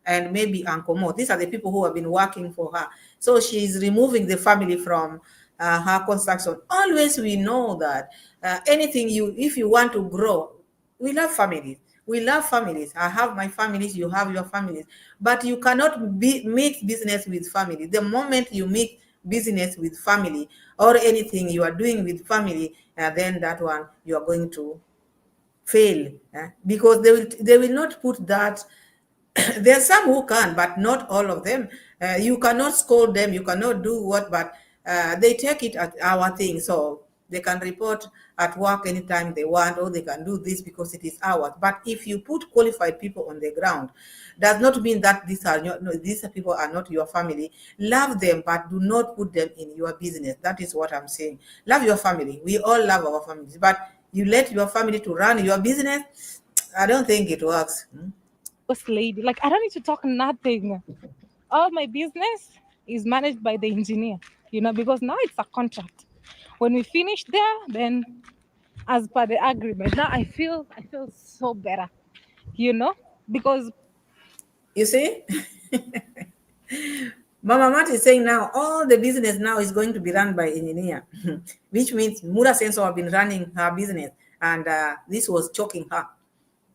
And maybe Uncle Mo. These are the people who have been working for her. So she's removing the family from her construction. Always we know that if you want to grow, we love families. We love families. I have my families, you have your families. But you cannot mix business with family. The moment you mix business with family or anything you are doing with family, then that one you are going to fail, because they will not put that There are some who can, but not all of them. You cannot scold them, you cannot do what, but they take it as our thing. So they can report at work anytime they want, or they can do this because it is ours. But if you put qualified people on the ground, does not mean that these people are not your family. Love them, but do not put them in your business. That is what I'm saying. Love your family. We all love our families, but you let your family to run your business. I don't think it works. Lady, like I don't need to talk nothing. All my business is managed by the engineer, because now it's a contract. When we finish there, then as per the agreement, now I feel so better, because You see? Mama Mat is saying now all the business now is going to be run by engineer, which means Muraso have been running her business, and this was choking her.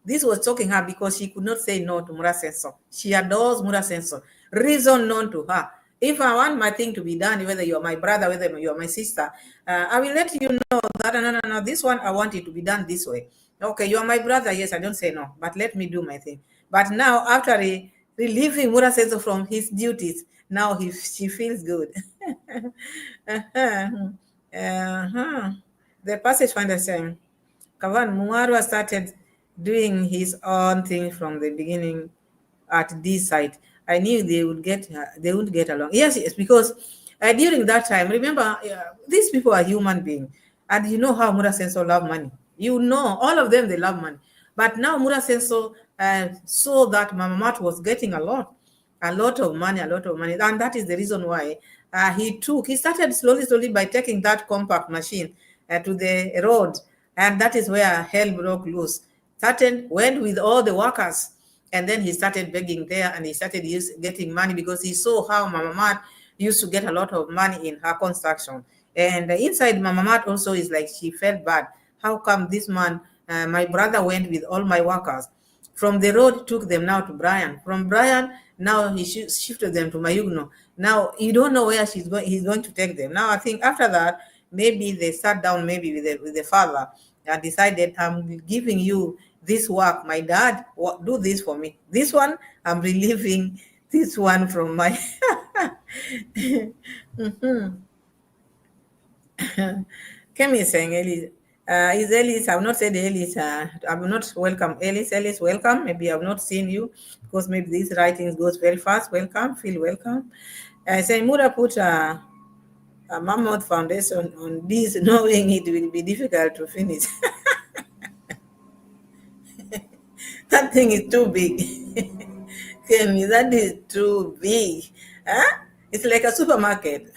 This was choking her because she could not say no to Muraso. She adores Muraso. Reason known to her. If I want my thing to be done, whether you're my brother, whether you're my sister, I will let you know that no, this one I want it to be done this way. Okay, you're my brother. Yes, I don't say no, but let me do my thing. But now, after relieving Muraso from his duties, now she feels good. uh-huh. Uh-huh. The passage find the same. Kavan Marwa started doing his own thing from the beginning at this site. I knew they would get along. Yes, because during that time, remember, these people are human beings, and you know how Muraso love money. You know, all of them they love money. But now Muraso saw that Mama Mat was getting a lot of money, and that is the reason why he started slowly by taking that compact machine to the road, and that is where hell broke loose. Started went with all the workers, and then he started begging there, and he started getting money because he saw how Mama Mat used to get a lot of money in her construction. And inside Mama Mat also is like she felt bad. How come this man, my brother went with all my workers? From the road, took them now to Brian. From Brian, now he shifted them to Mayugno. Now you don't know where he's going to take them. Now I think after that, maybe they sat down maybe with the father and decided, I'm giving you this work. My dad, do this for me. This one, I'm relieving this one from my... Kemi is saying, Elise. Is Elise? I have not said Elise. I have not welcome Elise. Elise, welcome. Maybe I have not seen you because maybe these writings goes very fast. Welcome. Feel welcome. Saying Mura put a mammoth foundation on this, knowing it will be difficult to finish. That thing is too big. Kemi, that is too big. Huh? It's like a supermarket.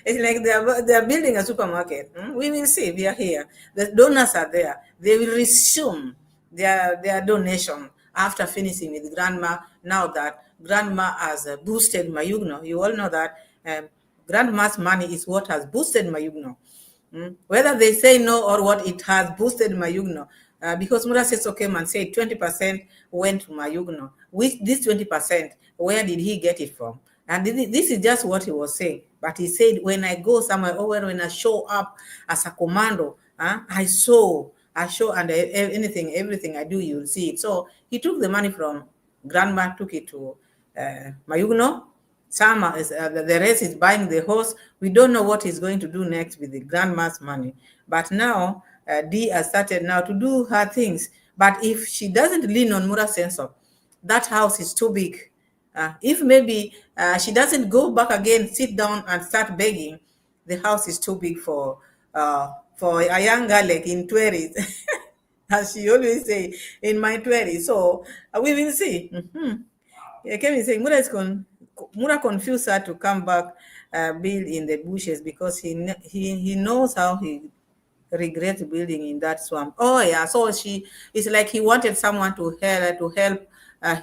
It's like they are building a supermarket. We will see. We are here. The donors are there. They will resume their donation after finishing with grandma. Now that grandma has boosted Mayugno, you all know that grandma's money is what has boosted Mayugno. Whether they say no or what, it has boosted Mayugno. Because Muraso came and said 20% went to Mayugno. Which this 20%, where did he get it from? And this is just what he was saying. But he said, when I go somewhere, or when I show up as a commando, I show, and everything I do, you'll see it. So he took the money from grandma, took it to Mayugno. The rest is buying the horse. We don't know what he's going to do next with the grandma's money. But now, Dee has started now to do her things. But if she doesn't lean on Muraso, that house is too big. If maybe she doesn't go back again, sit down and start begging, the house is too big for a young girl like in 20s, as she always say, in my 20s. So we will see. Kevin saying Mura confused her to come back, build in the bushes because he knows how he regrets building in that swamp. Oh yeah, so it's like he wanted someone to help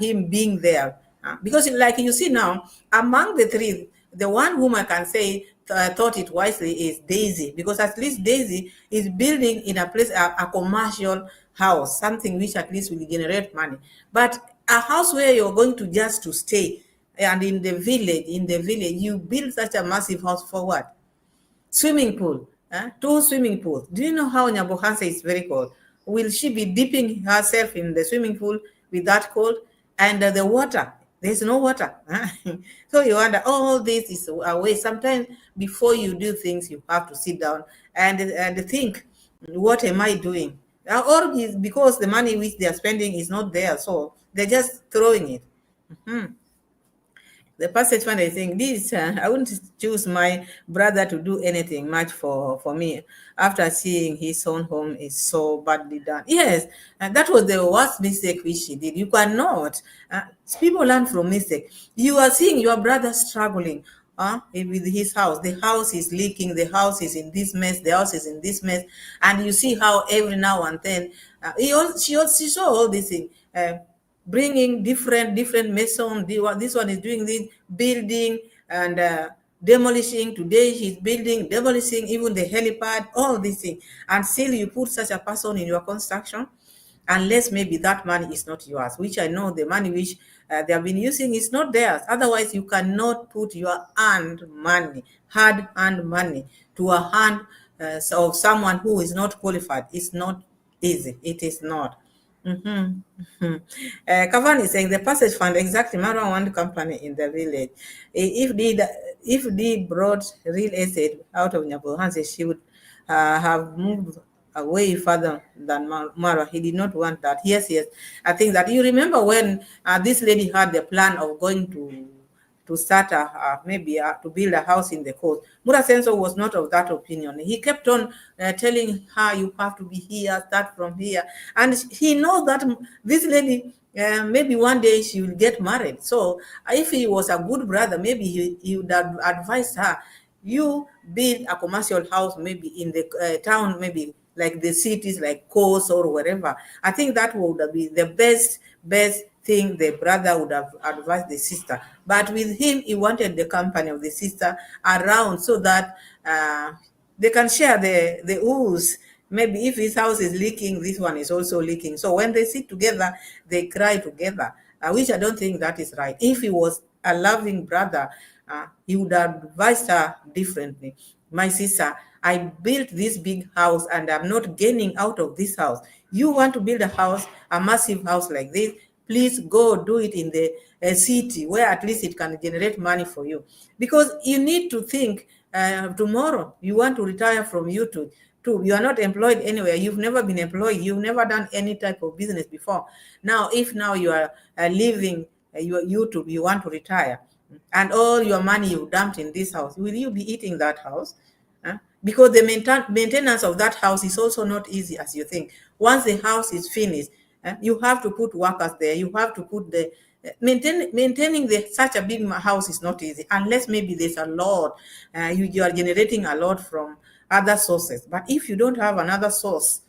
him being there. Because like you see now, among the three, the one whom I can say thought it wisely is Daisy, because at least Daisy is building in a place, a commercial house, something which at least will generate money. But a house where you're going to just to stay, and in the village, you build such a massive house for what? Swimming pool, 2 swimming pools. Do you know how Nyabohansa is very cold? Will she be dipping herself in the swimming pool with that cold? and the water, there's no water. So you wonder, all this is a waste. Sometimes before you do things, you have to sit down and think, what am I doing? Or is because the money which they are spending is not there, so they're just throwing it. The passage fund, I think this, I wouldn't choose my brother to do anything much for me after seeing his own home is so badly done. Yes, that was the worst mistake which she did. You cannot. People learn from mistake. You are seeing your brother struggling with his house. The house is leaking. The house is in this mess. The house is in this mess. And you see how every now and then she saw all these things. Bringing different mason. This one is doing this building and demolishing. Today he's building, demolishing, even the helipad, all these things. And still you put such a person in your construction, unless maybe that money is not yours, which I know the money which they have been using is not theirs. Otherwise, you cannot put your hard-earned money to a hand of someone who is not qualified. It's not easy. It is not. Kavan is saying the passage fund, exactly, Marwa one company in the village. If they brought real estate out of Nyabohanse, she would have moved away further than Marwa. He did not want that. Yes. I think that you remember when this lady had the plan of going to start to build a house in the coast. Muraso was not of that opinion. He kept on telling her, you have to be here, start from here. And he knows that this lady, maybe one day she will get married. So if he was a good brother, maybe he would have advised her, you build a commercial house maybe in the town, maybe like the cities like coast or wherever. I think that would be the best thing the brother would have advised the sister. But with him, he wanted the company of the sister around so that they can share the ooze. Maybe if his house is leaking, this one is also leaking. So when they sit together, they cry together, which I don't think that is right. If he was a loving brother, he would have advised her differently. My sister, I built this big house and I'm not gaining out of this house. You want to build a house, a massive house like this, please go do it in the city where at least it can generate money for you. Because you need to think tomorrow you want to retire from YouTube. You are not employed anywhere. You've never been employed. You've never done any type of business before. Now, if now you are leaving your YouTube, you want to retire, and all your money you dumped in this house, will you be eating that house? Because the maintenance of that house is also not easy as you think. Once the house is finished, you have to put workers there. You have to put the maintaining such a big house is not easy unless maybe there's a lot. You are generating a lot from other sources. But if you don't have another source,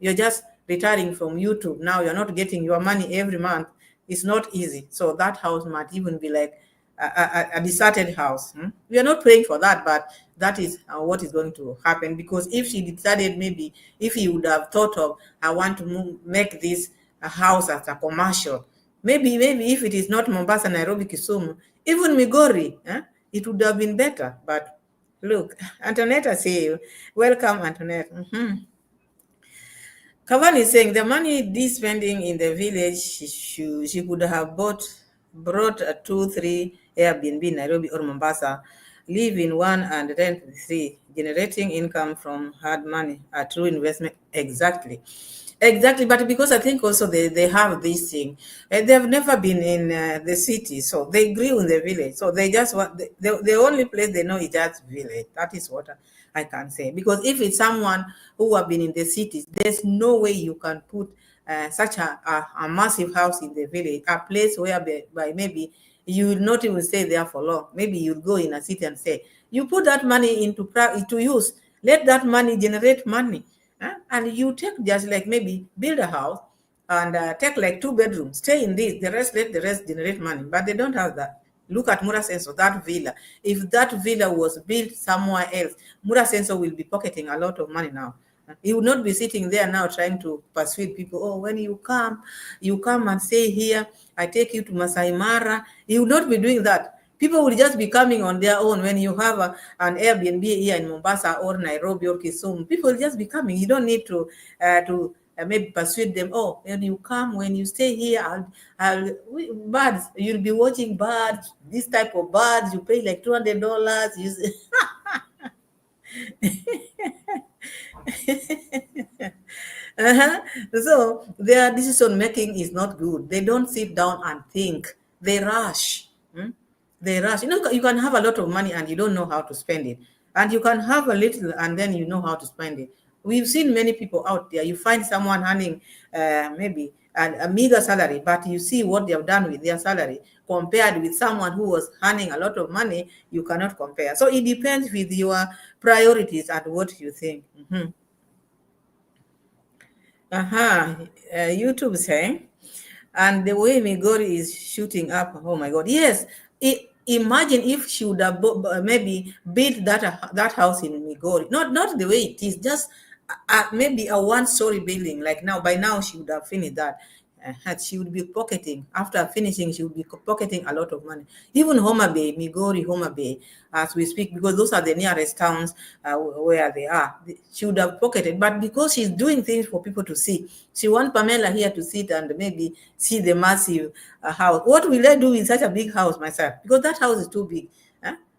you're just retiring from YouTube. Now you're not getting your money every month. It's not easy. So that house might even be like a deserted house. We are not praying for that, but that is what is going to happen. Because if she decided, maybe if he would have thought of, I want to make this a house as a commercial, maybe if it is not Mombasa, Nairobi, Kisumu, even Migori, it would have been better. But look, Antoinette, I see you. Welcome, Antoinette. Kavan is saying the money this spending in the village, she could have brought a 2-3 Airbnb in Nairobi or Mombasa, live in one and rent 3, generating income from hard money, a true investment. Exactly. But because I think also they have this thing, they've never been in the city, so they grew in the village. So they just want the only place they know is just village. That is what I can say. Because if it's someone who have been in the cities, there's no way you can put such a massive house in the village, a place where by maybe you will not even stay there for long. Maybe you'll go in a city and say, you put that money into use, let that money generate money. And you take just like maybe build a house and take like 2 bedrooms, stay in this, let the rest generate money. But they don't have that. Look at Muraso, that villa. If that villa was built somewhere else, Muraso will be pocketing a lot of money now. He would not be sitting there now trying to persuade people, oh, when you come and stay here, I take you to Masai Mara. He would not be doing that. People will just be coming on their own. When you have an Airbnb here in Mombasa or Nairobi or Kisumu, people will just be coming. You don't need to maybe persuade them. Oh, when you come, when you stay here, birds. You'll be watching birds. This type of birds. You pay like $200. Uh-huh. So their decision making is not good. They don't sit down and think. They rush. They rush. You can have a lot of money and you don't know how to spend it. And you can have a little and then you know how to spend it. We've seen many people out there. You find someone earning maybe a meager salary, but you see what they have done with their salary compared with someone who was earning a lot of money. You cannot compare. So it depends with your priorities and what you think. YouTube saying, and the way Migori is shooting up. Oh my God! Yes, imagine if she would have maybe built that house in Migori. Not the way it is, just maybe a one-story building. Like now, by now she would have finished that. She would be pocketing after finishing. She would be pocketing a lot of money. Even Homa Bay, Migori, Homa Bay, as we speak, because those are the nearest towns where they are. She would have pocketed, but because she's doing things for people to see, she wants Pamela here to sit and maybe see the massive house. What will I do with such a big house myself? Because that house is too big.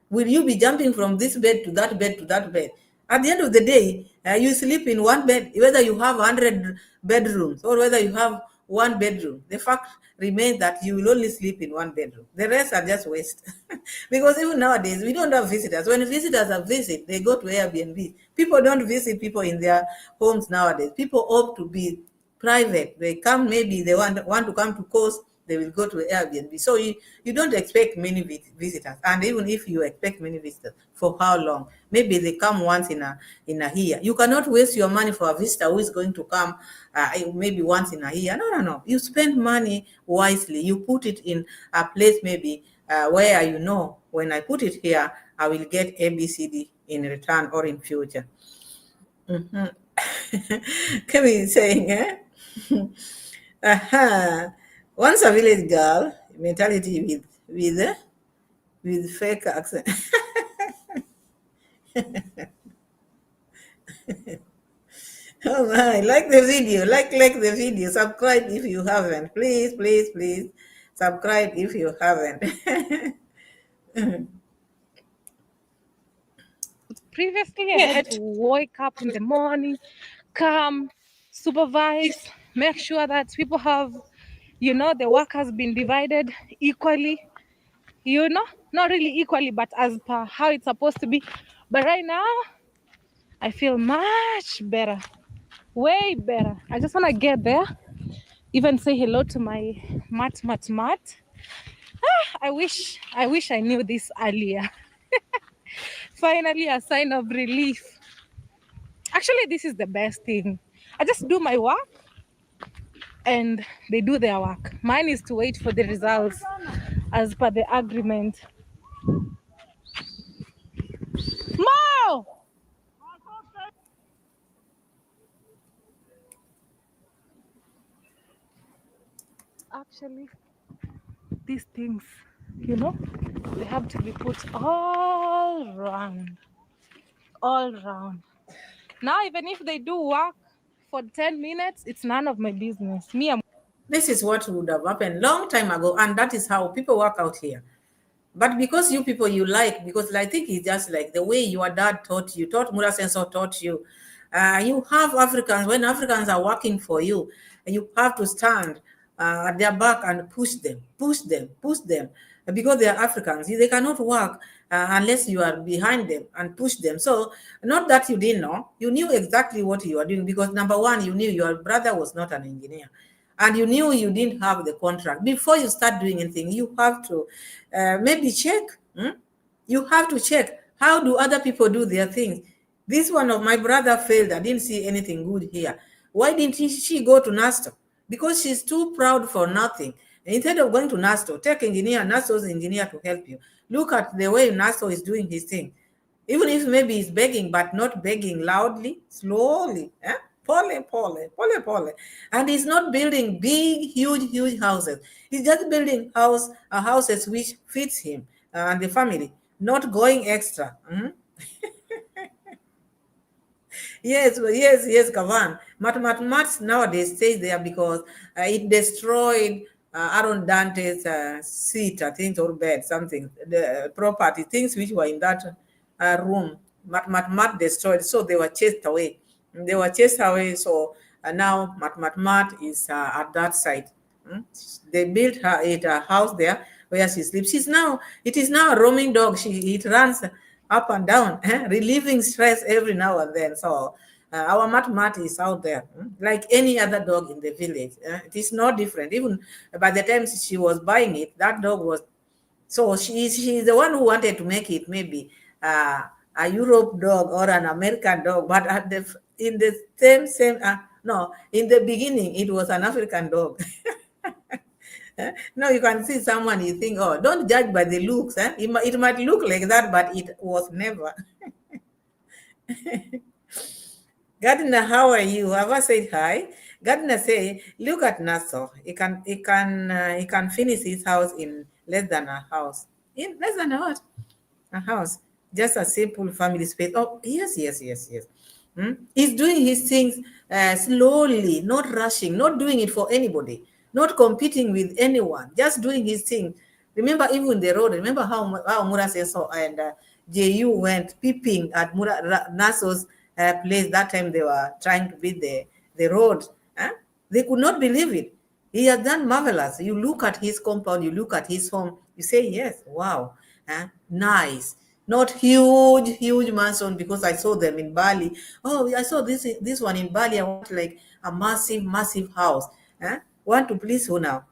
Will you be jumping from this bed to that bed to that bed? At the end of the day, you sleep in one bed, whether you have 100 bedrooms or whether you have one bedroom. The fact remains that you will only sleep in one bedroom. The rest are just waste. Because even nowadays, we don't have visitors. When visitors have visit, they go to Airbnb. People don't visit people in their homes nowadays. People opt to be private. They come, maybe they want to come to coast, they will go to Airbnb. So you don't expect many visitors. And even if you expect many visitors, for how long? Maybe they come once in a year. You cannot waste your money for a visitor who is going to come maybe once in a year. No. You spend money wisely. You put it in a place maybe where you know when I put it here, I will get ABCD in return or in future. Kevin is saying, once a village girl mentality with fake accent. Oh my, like the video, like the video, subscribe if you haven't. Please subscribe if you haven't. Previously, I had to wake up in the morning, come, supervise, make sure that people have, the work has been divided equally, not really equally, but as per how it's supposed to be. But right now, I feel much better, way better. I just want to get there, even say hello to my mat. I wish I knew this earlier. Finally, a sign of relief. Actually, this is the best thing. I just do my work and they do their work. Mine is to wait for the results as per the agreement. Mo! Actually, these things, they have to be put all round. Now, even if they do work for 10 minutes, it's none of my business. This is what would have happened long time ago, and that is how people work out here. But because you people because I think it's just like the way your dad taught you, Muraso taught you. You have Africans, when Africans are working for you, you have to stand at their back and push them. Because they are Africans, they cannot work unless you are behind them and push them. So, not that you didn't know, you knew exactly what you were doing because number one, you knew your brother was not an engineer. And you knew you didn't have the contract. Before you start doing anything, you have to maybe check. You have to check. How do other people do their things? This one of my brother failed. I didn't see anything good here. Why didn't she go to NASTO? Because she's too proud for nothing. Instead of going to NASTO, take NASTO's engineer to help you. Look at the way NASTO is doing his thing. Even if maybe he's begging, but not begging loudly, slowly. Pole. And he's not building big, huge houses. He's just building houses which fits him and the family, not going extra. Yes, Kavan. Mat nowadays stays there because it destroyed Aaron Dante's seat, I think, or bed, something, the property, things which were in that room. Mat destroyed, so they were chased away. They were chased away, so now Mat is at that side. They built her a house there where she sleeps. It is now a roaming dog. It runs up and down, relieving stress every now and then. So our Mat is out there, like any other dog in the village. It is not different. Even by the time she was buying it, that dog was. So she's the one who wanted to make it maybe a Europe dog or an American dog, but in the same no, in the beginning it was an African dog. No, you can see someone, you think, oh, don't judge by the looks. It might look like that, but it was never. Gardner, how are you? Have I said hi? Gardner say, look at Nassau. He can finish his house in less than a house. In less than a what? A house. Just a simple family space. Oh, yes. He's doing his things slowly, not rushing, not doing it for anybody, not competing with anyone, just doing his thing. Remember, even the road, remember how Muraso and JU went peeping at Naso's place that time they were trying to build the road. They could not believe it. He has done marvelous. You look at his compound, you look at his home, you say, yes, wow, nice. Not huge mansion, because I saw them in Bali. Oh, I saw this one in Bali. I want like a massive house. Want to please who now?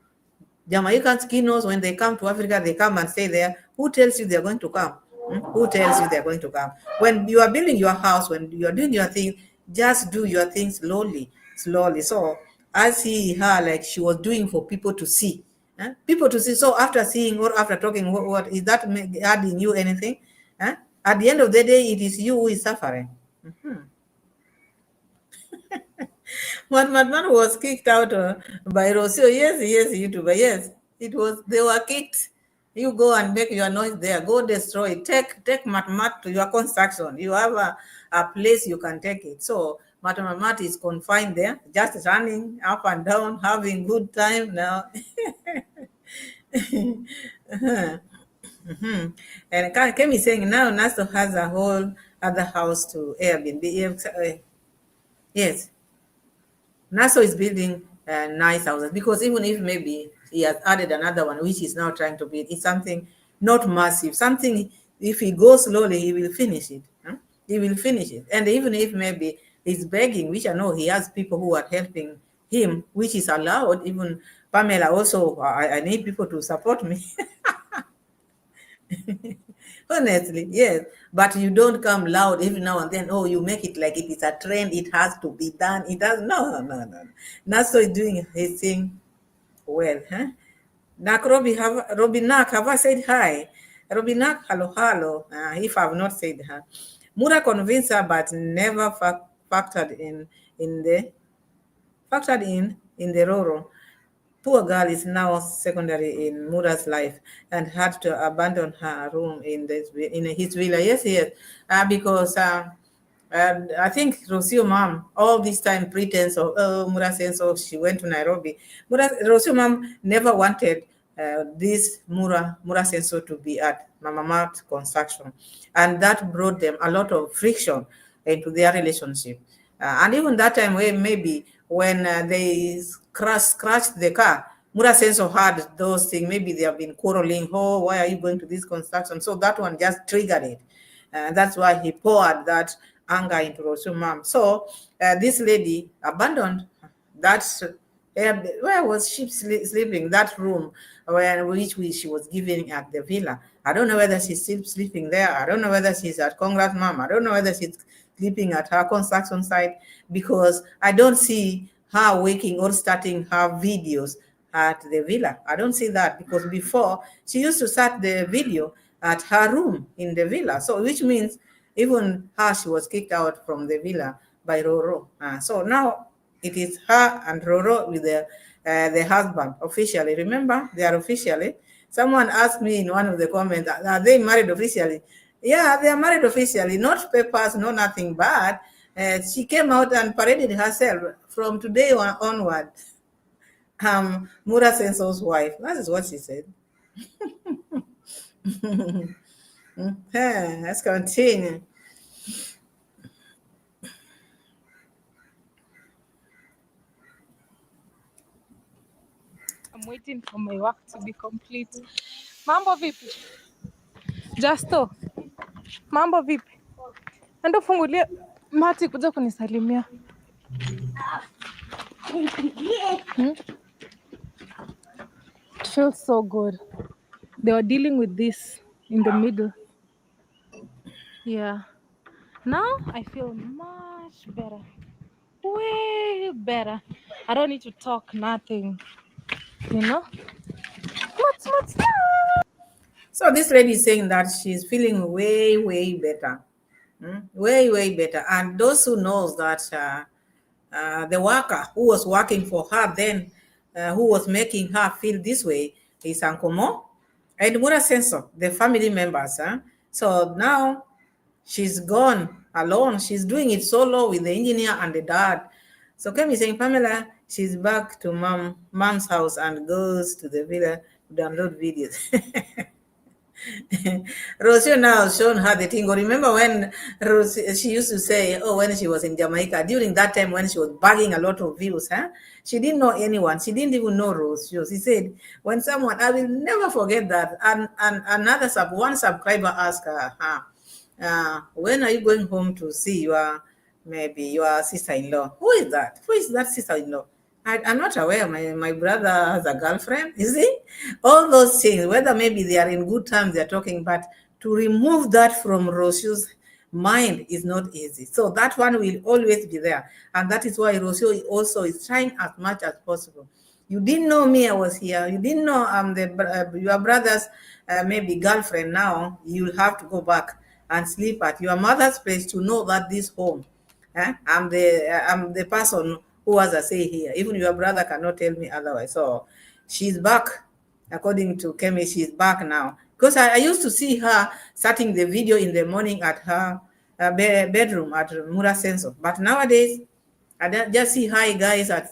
Jamaican skinos, when they come to Africa, they come and stay there. Who tells you they're going to come? Who tells you they're going to come? When you are building your house, when you are doing your thing, just do your thing slowly. So I see her like she was doing for people to see. People to see. So after seeing or after talking, what is that adding you anything? At the end of the day, it is you who is suffering. Madman was kicked out by Rocio. Yes, YouTuber. Yes, it was. They were kicked. You go and make your noise there. Go destroy it. Take Matmat to your construction. You have a place you can take it. So Matmat is confined there, just running up and down, having good time now. And Kemi saying now Naso has a whole other house to Airbnb. Yes. Naso is building nice houses, because even if maybe he has added another one, which he's now trying to build, it's something not massive. Something, if he goes slowly, he will finish it. He will finish it. And even if maybe he's begging, which I know he has people who are helping him, which is allowed. Even Pamela also, I need people to support me. Honestly, yes. But you don't come loud every now and then. Oh, you make it like it is a trend. It has to be done. It does. No. Naso is doing his thing well. Nak, have I said hi? Nak, hello. If I've not said hi. Mura convinced her, but never factored in the Roro. Poor girl is now secondary in Mura's life and had to abandon her room in his villa. Yes, because I think Rocio mom all this time pretense of Mura says so she went to Nairobi. Rocio mom never wanted this Mura Senso to be at Mama Mart construction, and that brought them a lot of friction into their relationship. And even that time, maybe when they scratched the car, Mura Senso had those things. Maybe they have been quarreling. Oh, why are you going to this construction? So that one just triggered it. That's why he poured that anger into Rosio's mom. So this lady abandoned that. Where was she sleeping? That room which she was giving at the villa. I don't know whether she's still sleeping there. I don't know whether she's at Congrats mom. I don't know whether she's sleeping at her construction site, because I don't see her waking or starting her videos at the villa. I don't see that, because before she used to start the video at her room in the villa. So which means even her, she was kicked out from the villa by Roro. So now it is her and Roro with the husband officially. Remember, they are officially. Someone asked me in one of the comments, are they married officially? Yeah, they are married officially. Not papers, no nothing bad. She came out and paraded herself from today onward. Mura Senso's wife. That is what she said. Let's continue. I'm waiting for my work to be complete. Mambo vipi? Justo. Mambo vipi? Endo fungulie Mati kuja kunisalimia. Hmm? It feels so good. They were dealing with this in the middle. Yeah. Now I feel much better. Way better. I don't need to talk nothing. You know? What's So this lady is saying that she's feeling way, way better. Way, way better. And those who knows that the worker who was working for her then, who was making her feel this way, is Uncle Mo and Mura Sensor, the family members. So now she's gone alone. She's doing it solo with the engineer and the dad. So Kemi is saying, Pamela, she's back to mom's house and goes to the villa to download videos. Rocio now has shown her the thing. Remember when she used to say, oh, when she was in Jamaica, during that time when she was bagging a lot of views, she didn't know anyone. She didn't even know Rocio. She said, when someone, I will never forget that. And another one subscriber asked her, when are you going home to see maybe your sister-in-law? Who is that? Who is that sister-in-law? I'm not aware. My brother has a girlfriend. You see, all those things, whether maybe they are in good terms, they're talking, but to remove that from Rosio's mind is not easy. So that one will always be there. And that is why Rosio also is trying as much as possible. You didn't know me, I was here. You didn't know I'm your brother's maybe girlfriend. Now you'll have to go back and sleep at your mother's place to know that this home. I'm the person who has a say here. Even your brother cannot tell me otherwise. So she's back, according to Kemi. She's back now because I used to see her starting the video in the morning at her bedroom at Mura Sensor. But nowadays, I just see hi guys at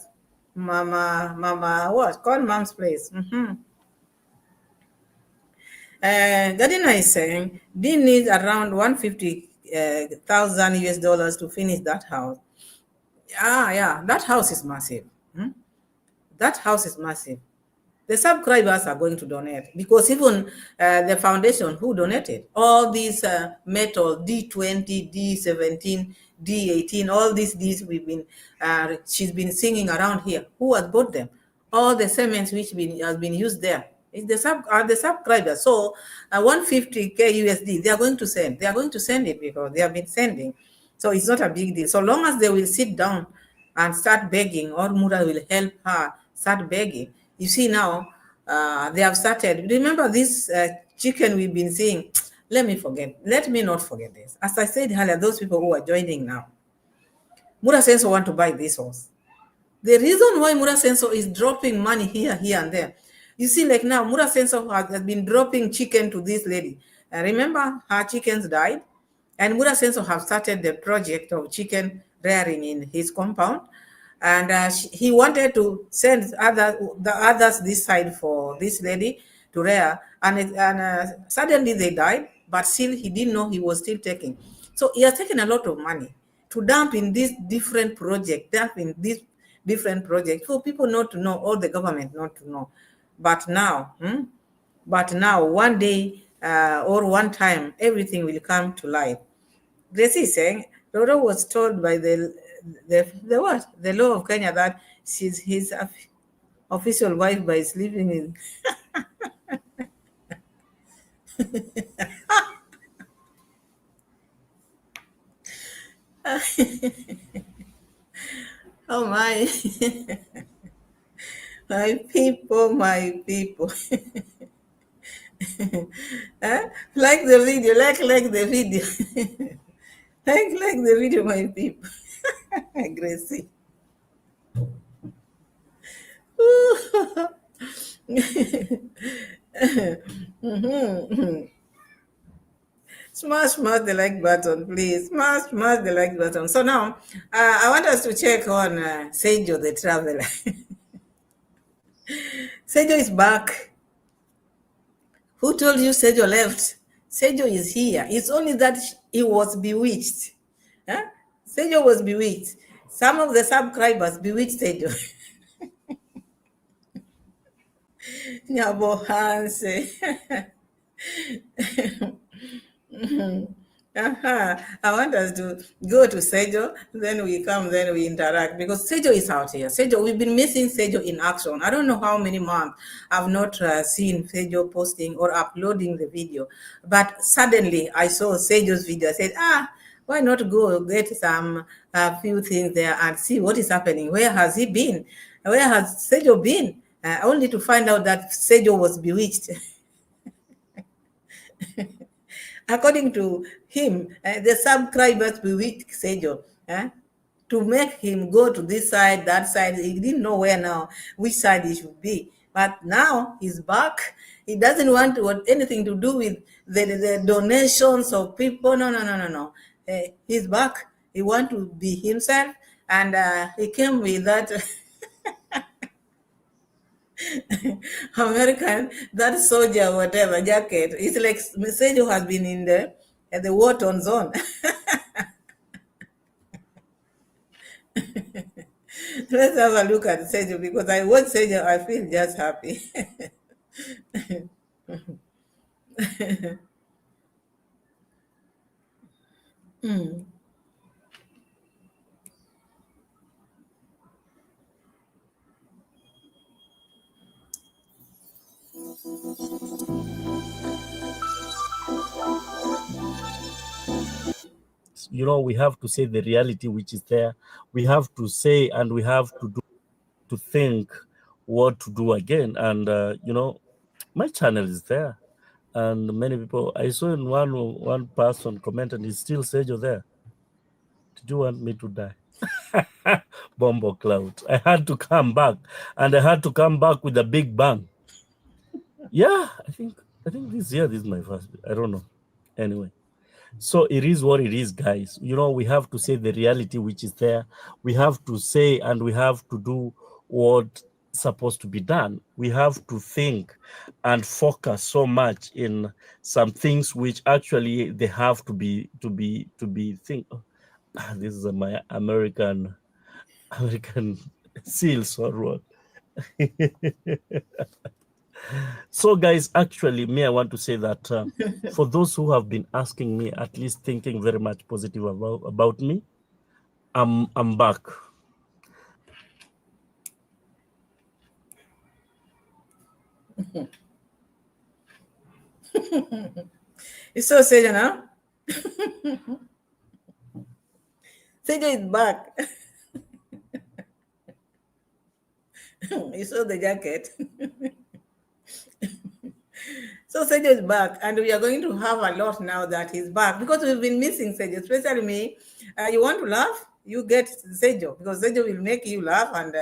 Mama what? Call mom's place. Gardiner is saying they need around 150,000 US dollars to finish that house. Yeah, that house is massive. That house is massive. The subscribers are going to donate because even the foundation who donated all these metal D20, D17, D18, all these Ds she's been singing around here. Who has bought them? All the cements which has been used there is the subscribers. So 150k USD they are going to send. They are going to send it because they have been sending. So it's not a big deal. So long as they will sit down and start begging, or Mura will help her start begging. You see now, they have started. Remember this chicken we've been seeing? Let me not forget this. As I said earlier, those people who are joining now, Mura Senso want to buy this horse. The reason why Mura Senso is dropping money here, and there, you see, like now, Mura Senso has been dropping chicken to this lady. Remember, her chickens died, and Mura Senso have started the project of chicken rearing in his compound, and he wanted to send the others this side for this lady to rear, and suddenly they died, but still he didn't know he was still taking. So he has taken a lot of money to dump in this different project, for people not to know, or the government not to know. But now, one day or one time, everything will come to light. Gracie is saying Roro was told by the law of Kenya that she's his official wife by sleeping in. Oh my, my people, my people. Like the video, like the video. like the video, my people. Gracie. Smash the like button, please. Smash the like button. So now, I want us to check on Sjo the Traveler. Sejjo is back. Who told you Sejjo left? Sejjo is here. It's only that he was bewitched. Huh? Sejjo was bewitched. Some of the subscribers bewitched Sejjo. Nyabo Hanse. I want us to go to Sejjo, then we come, then we interact, because Sejjo is out here. Sejjo, we've been missing Sejjo in action. I don't know how many months I've not seen Sejjo posting or uploading the video, but suddenly I saw Sejjo's video. I said, why not go get some few things there and see what is happening? Where has he been? Where has Sejjo been? Only to find out that Sejjo was bewitched. According to him, the subscribers bewitched Sejjo to make him go to this side, that side. He didn't know where now, which side he should be. But now he's back. He doesn't want anything to do with the donations of people. No. He's back. He wants to be himself, and he came with that American, that soldier, whatever jacket. It's like Sejjo has been in the war-torn zone. Let's have a look at Sejjo, because I watch Sejjo, I feel just happy. You know, we have to say the reality which is there. We have to say, and we have to think what to do again. And you know, my channel is there, and many people, I saw in one person commented, is still Sejjo there? Did you want me to die? Bombo cloud. I had to come back, and I had to come back with a big bang. Yeah, I think this year, this is my first. I don't know. Anyway, so it is what it is, guys. You know, we have to say the reality which is there. We have to say, and we have to do what supposed to be done. We have to think and focus so much in some things which actually they have to be think. This is my American seals or what. So guys, actually me, I want to say that for those who have been asking me, at least thinking very much positive about me, I'm back. You saw Sejjo now? Sejjo is back. You saw the jacket. So Sejjo is back, and we are going to have a lot now that he's back, because we've been missing Sejjo, especially me. You want to laugh? You get Sejjo, because Sejjo will make you laugh, and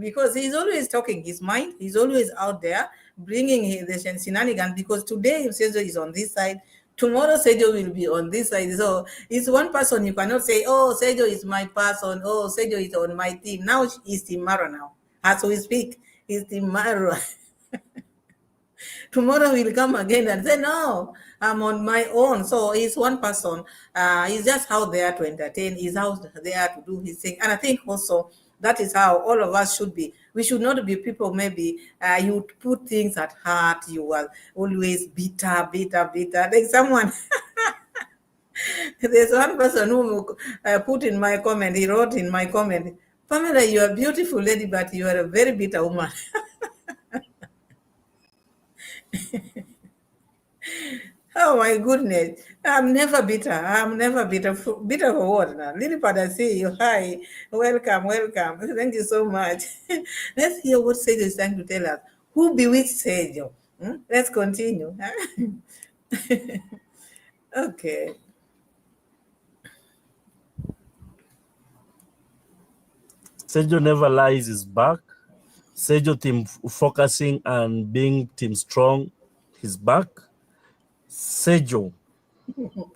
because he's always talking his mind. He's always out there bringing the shenanigans, because today Sejjo is on this side, tomorrow Sejjo will be on this side. So it's one person. You cannot say, oh, Sejjo is my person, oh, Sejjo is on my team. Now he's Team Marwa now. As we speak, he's Team Marwa. Tomorrow he'll come again and say, no, I'm on my own. So he's one person. He's just out there to entertain. He's out there to do his thing. And I think also that is how all of us should be. We should not be people, maybe you put things at heart. You are always bitter. Like someone, there's one person who put in my comment, he wrote in my comment, Pamela, you are a beautiful lady, but you are a very bitter woman. Oh my goodness. I'm never bitter. Bitter for what now? Lillipad, I see you. Hi. Welcome. Thank you so much. Let's hear what Sejjo is trying to tell us. Who bewitched Sejjo? Let's continue. Okay. Sejjo never lies his back. Sejjo team focusing and being team strong, his back. Sejjo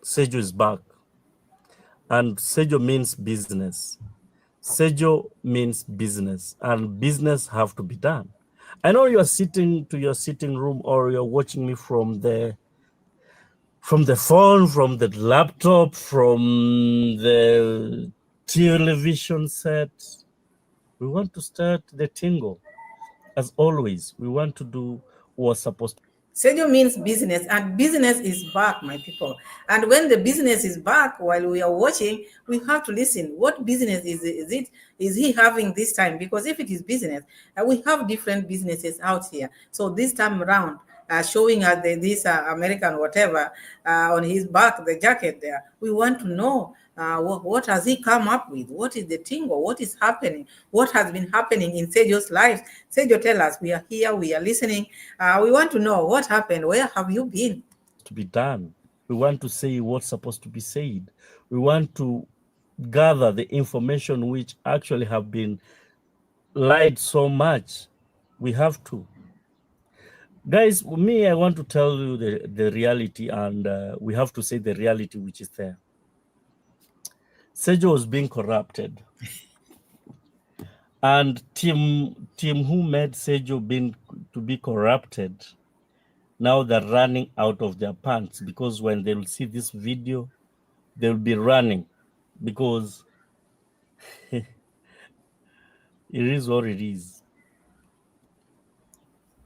Sejjo is back. And Sejjo means business. Sejjo means business, and business have to be done. I know you're sitting to your sitting room, or you're watching me from the phone, from the laptop, from the television set. We want to start the tingle. As always, we want to do what's supposed to. Sejjo means business, and business is back, my people. And when the business is back, while we are watching, we have to listen. What business is it? Is he having this time? Because if it is business, we have different businesses out here. So this time around, showing us this American whatever on his back, the jacket there, we want to know what has he come up with? What is the tingle? What is happening? What has been happening in Sejjo's life? Sejjo, tell us. We are here. We are listening. We want to know what happened. Where have you been? To be done. We want to say what's supposed to be said. We want to gather the information which actually have been lied so much. We have to. Guys, me, I want to tell you the reality, and we have to say the reality which is there. Sejjo was being corrupted. And team who made Sejjo to be corrupted, now they're running out of their pants, because when they will see this video, they'll be running, because it is what it is.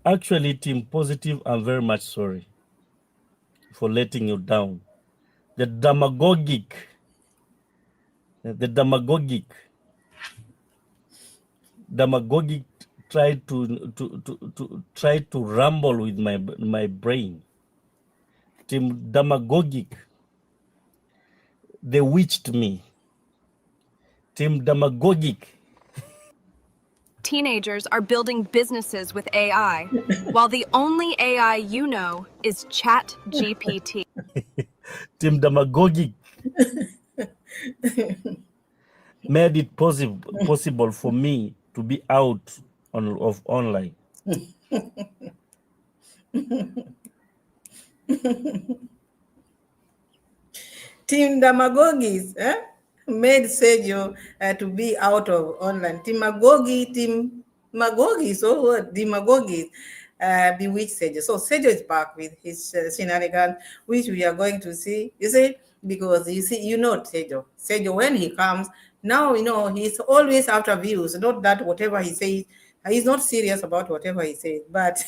Actually, Team Positive, I'm very much sorry for letting you down. The demagogic tried to rumble with my brain. Team demagogic, they witched me. Team demagogic. Teenagers are building businesses with AI, while the only AI you know is ChatGPT. Team demagogic made it possible for me to be out of online. Team Damagogis made Sejjo to be out of online. Team Magogi, so what? Demagogis bewitched Sejjo. So Sejjo is back with his shenanigans, which we are going to see. You see, because you see, Sejjo. Sejjo, when he comes, now, he's always after views. Not that whatever he says, he's not serious about whatever he says, but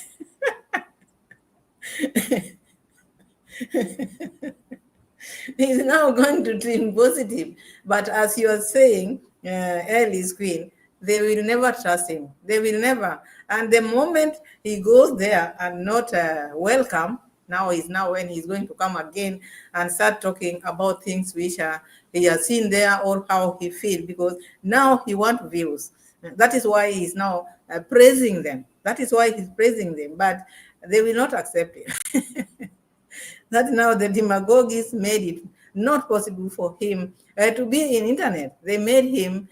he's now going to Team Positive. But as you are saying, Ellie's Queen, they will never trust him. They will never. And the moment he goes there and not welcome, now when he's going to come again and start talking about things which he has seen there, or how he feels, because now he wants views. That is why he's now praising them. That is why he's praising them, but they will not accept it. That now the demagogues made it not possible for him to be in internet. They made him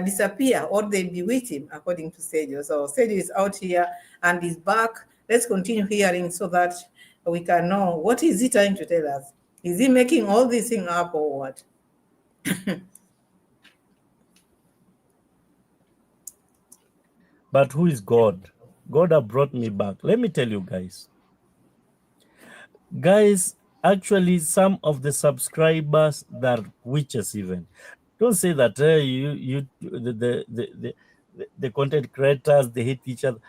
disappear, or they bewitched him, according to Sejjo. So Sejjo is out here and is back. Let's continue hearing so that we can know what is he trying to tell us. Is he making all these things up, or what? But who is God? God has brought me back. Let me tell you guys. Guys, actually, some of the subscribers that are witches even. Don't say that the content creators, they hate each other.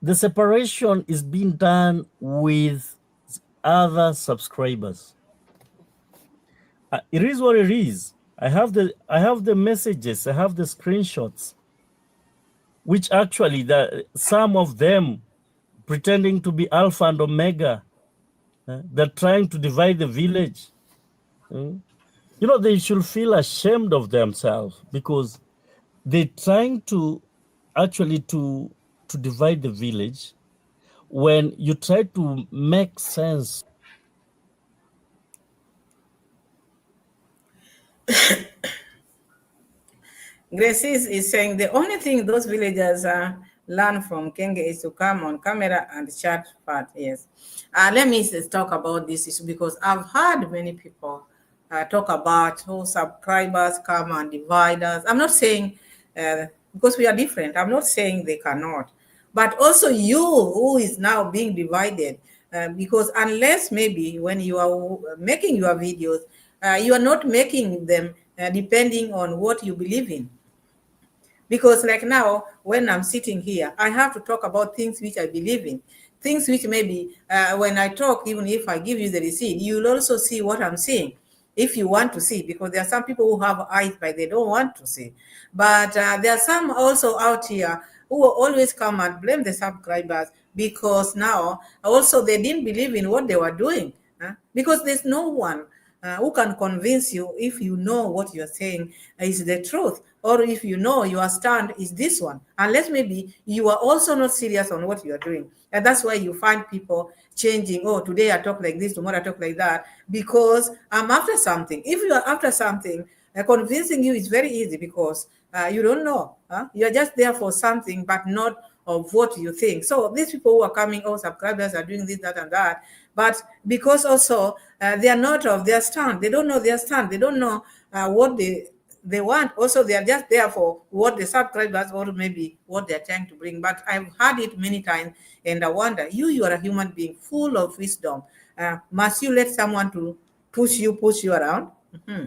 The separation is being done with other subscribers. It is what it is. I have the messages, I have the screenshots, which actually some of them pretending to be Alpha and Omega. They're trying to divide the village. They should feel ashamed of themselves, because they're trying to actually to divide the village when you try to make sense. Gracie is saying the only thing those villagers learn from Kenge is to come on camera and chat part. Yes. Let me talk about this issue because I've heard many people talk about subscribers come and divide us. I'm not saying because we are different. I'm not saying they cannot, but also you who is now being divided because unless maybe when you are making your videos, you are not making them depending on what you believe in. Because like now, when I'm sitting here, I have to talk about things which I believe in, things which maybe when I talk, even if I give you the receipt, you'll also see what I'm saying if you want to see, because there are some people who have eyes but they don't want to see. But there are some also out here who will always come and blame the subscribers because now also they didn't believe in what they were doing, because there's no one who can convince you if you know what you're saying is the truth, or if you know your stand is this one, unless maybe you are also not serious on what you are doing. And that's why you find people changing. Oh, today I talk like this, tomorrow I talk like that, because I'm after something. If you are after something, convincing you is very easy because you don't know. You're just there for something, but not of what you think. So these people who are coming, oh, subscribers are doing this, that, and that. But because also they are not of their stand, they don't know their stand, they don't know what they want. Also, they are just there for what the subscribers or maybe what they're trying to bring. But I've heard it many times, and I wonder, you are a human being full of wisdom. Must you let someone to push you around? Mm-hmm.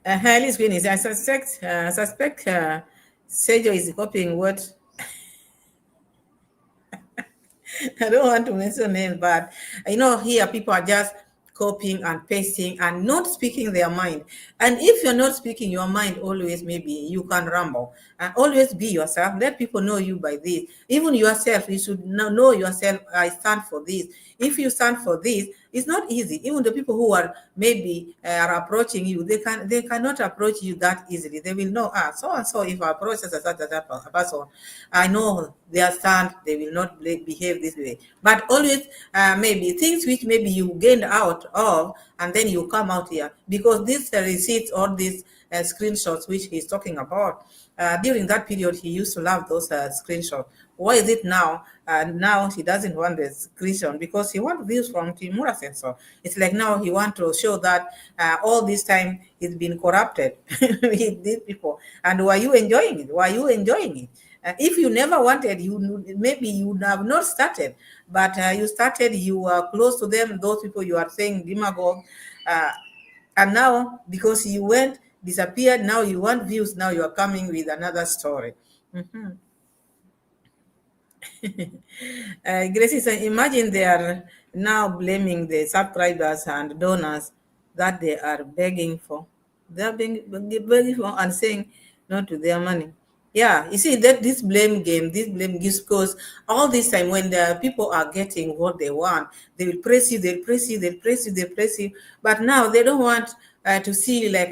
Highly screen is, I suspect Sejjo is copying what I don't want to mention names, but here people are just copying and pasting and not speaking their mind. And if you're not speaking your mind, always maybe you can ramble. And always be yourself. Let people know you by this. Even yourself, you should know yourself. I stand for this. If you stand for this, it's not easy. Even the people who are maybe are approaching you, they cannot approach you that easily. They will know, so and so. If I approach such a person, I know their stand. They will not behave this way. But always maybe things which maybe you gained out of, and then you come out here because these receipts or these screenshots which he's talking about. During that period, he used to love those screenshots. Why is it now? Now he doesn't want the screenshot because he wants views from Team Muraso. So it's like now he wants to show that all this time he's been corrupted with these people. And were you enjoying it? Were you enjoying it? If you never wanted, maybe you would have not started. But you started, you were close to them, those people you are saying demagogue. And now, because you went, disappeared, now you want views, now you are coming with another story. Mm-hmm. Gracie, imagine they are now blaming the subscribers and donors that they are begging for. They are begging for and saying no to their money. Yeah, you see that this blame game because all this time when the people are getting what they want, they will praise you, they'll praise you, they'll praise you, they'll praise you. But now they don't want to see like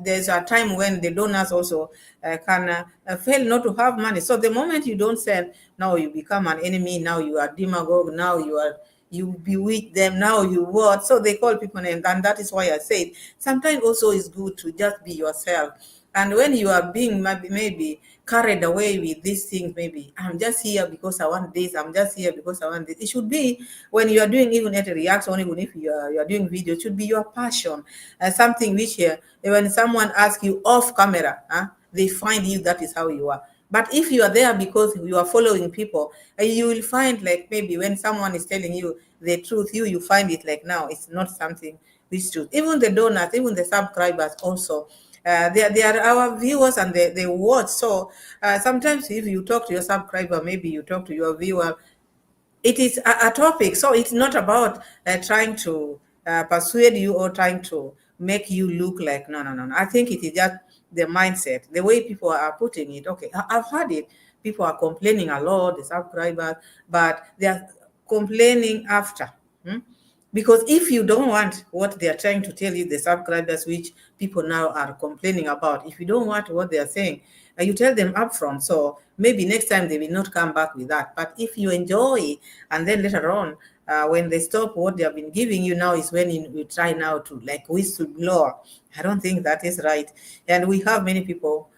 there's a time when the donors also can fail not to have money. So the moment you don't sell, now you become an enemy, now you are demagogue, now you bewitch them, now you what? So they call people names, and that is why I said sometimes also it's good to just be yourself. And when you are being maybe carried away with these things, maybe I'm just here because I want this, I'm just here because I want this. It should be when you are doing even at a reaction, even if you are doing video, it should be your passion. Something which when someone asks you off camera, they find you, that is how you are. But if you are there because you are following people, you will find like maybe when someone is telling you the truth, you find it like now it's not something which is truth. Even the donors, even the subscribers also, they are our viewers and they watch. So sometimes if you talk to your subscriber, maybe you talk to your viewer, it is a topic. So it's not about trying to persuade you or trying to make you look like, no. I think it is just the mindset, the way people are putting it. Okay, I've heard it. People are complaining a lot, the subscribers, but they are complaining after. Because if you don't want what they are trying to tell you, the subscribers, which people now are complaining about, if you don't want what they are saying, you tell them upfront. So maybe next time they will not come back with that. But if you enjoy, and then later on, when they stop what they have been giving you, now is when you try now to like whistleblower. I don't think that is right. And we have many people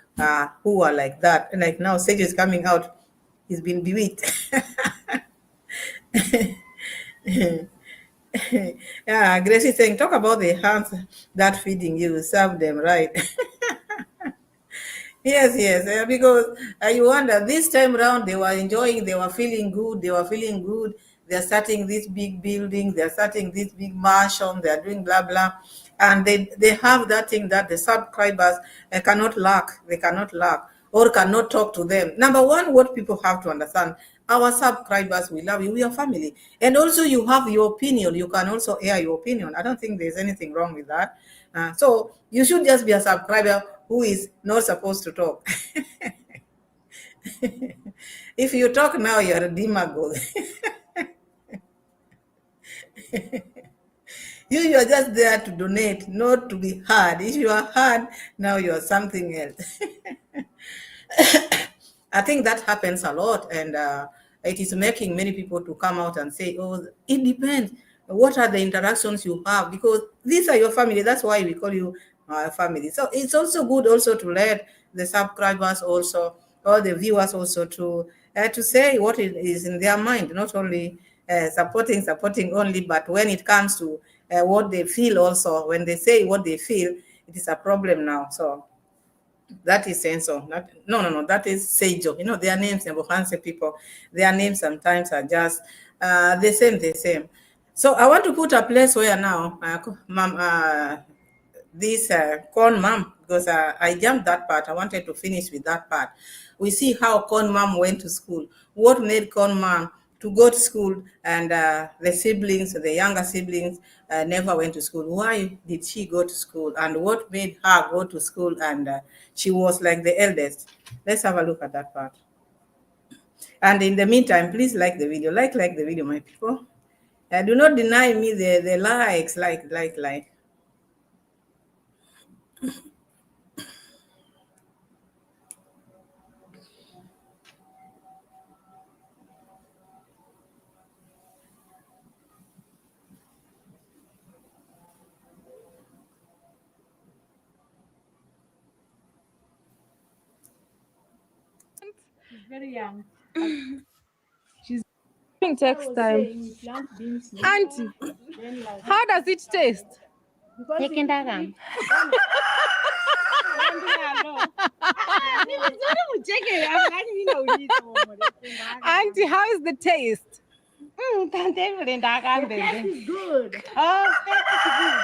who are like that. And like now, Sejjo is coming out. He's been bewitched. Yeah, Gracie is saying, talk about the hands that feeding you, serve them right. Yes, because you wonder, this time around they were enjoying, they were feeling good, they're starting this big building, they're starting this big mansion, they're doing blah blah, and they have that thing that the subscribers cannot lack, they cannot lack or cannot talk to them. Number one, what people have to understand, our subscribers, we love you, we are family, and also you have your opinion, you can also air your opinion. I don't think there's anything wrong with that. So you should just be a subscriber who is not supposed to talk. If you talk now, you're a demagogue. You are just there to donate, not to be heard. If you are heard, now you are something else. I think that happens a lot, and it is making many people to come out and say, oh, it depends. What are the interactions you have? Because these are your family. That's why we call you family. So it's also good also to let the subscribers also, or the viewers also to say what is in their mind, not only supporting only, but when it comes to what they feel also, when they say what they feel, it is a problem now. So that is Senso. No. That is Sejjo. You know, their names, Nebuchadnezzar people, their names sometimes are just the same. So I want to put a place where now, this corn mom, because I jumped that part. I wanted to finish with that part. We see how corn mom went to school. What made corn mom to go to school, and the siblings, the younger siblings, never went to school. Why did she go to school, and what made her go to school, and she was like the eldest? Let's have a look at that part. And in the meantime, please like the video. Like the video, my people. Do not deny me the likes. Like. She's very young. It takes time. Auntie, how does it taste? Auntie, how is the taste? The taste is good. Oh, taste is good.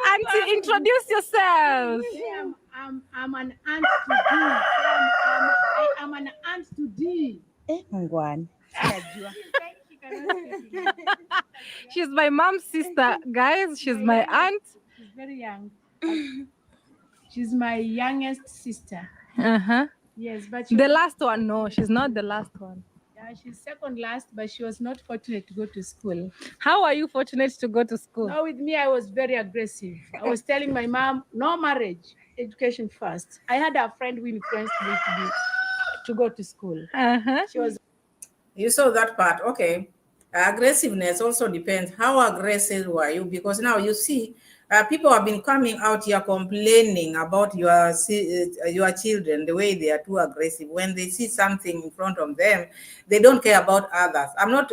Auntie, introduce yourself. I'm an aunt to D. I'm an aunt to D. She's my mom's sister, guys. She's my aunt. She's very young. She's my youngest sister. Uh-huh. Yes, but the last one, no, she's not the last one. Yeah, she's second last, but she was not fortunate to go to school. How are you fortunate to go to school? No, with me, I was very aggressive. I was telling my mom, no marriage, education first. I had a friend who influenced me to go to school. Uh-huh. She was. You saw that part, okay. Aggressiveness also depends. How aggressive were you? Because now you see, people have been coming out here complaining about your children, the way they are too aggressive. When they see something in front of them, they don't care about others. I'm not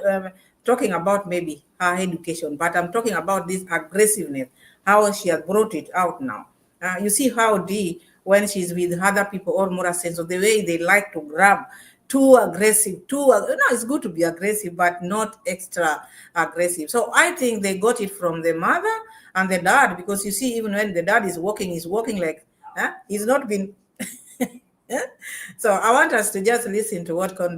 talking about maybe her education, but I'm talking about this aggressiveness, how she has brought it out now. You see how Dee, when she's with other people, or Muraso, the way they like to grab, too aggressive, it's good to be aggressive, but not extra aggressive. So I think they got it from the mother and the dad, because you see, even when the dad is walking, he's walking like, he's not been. So I want us to just listen to what Con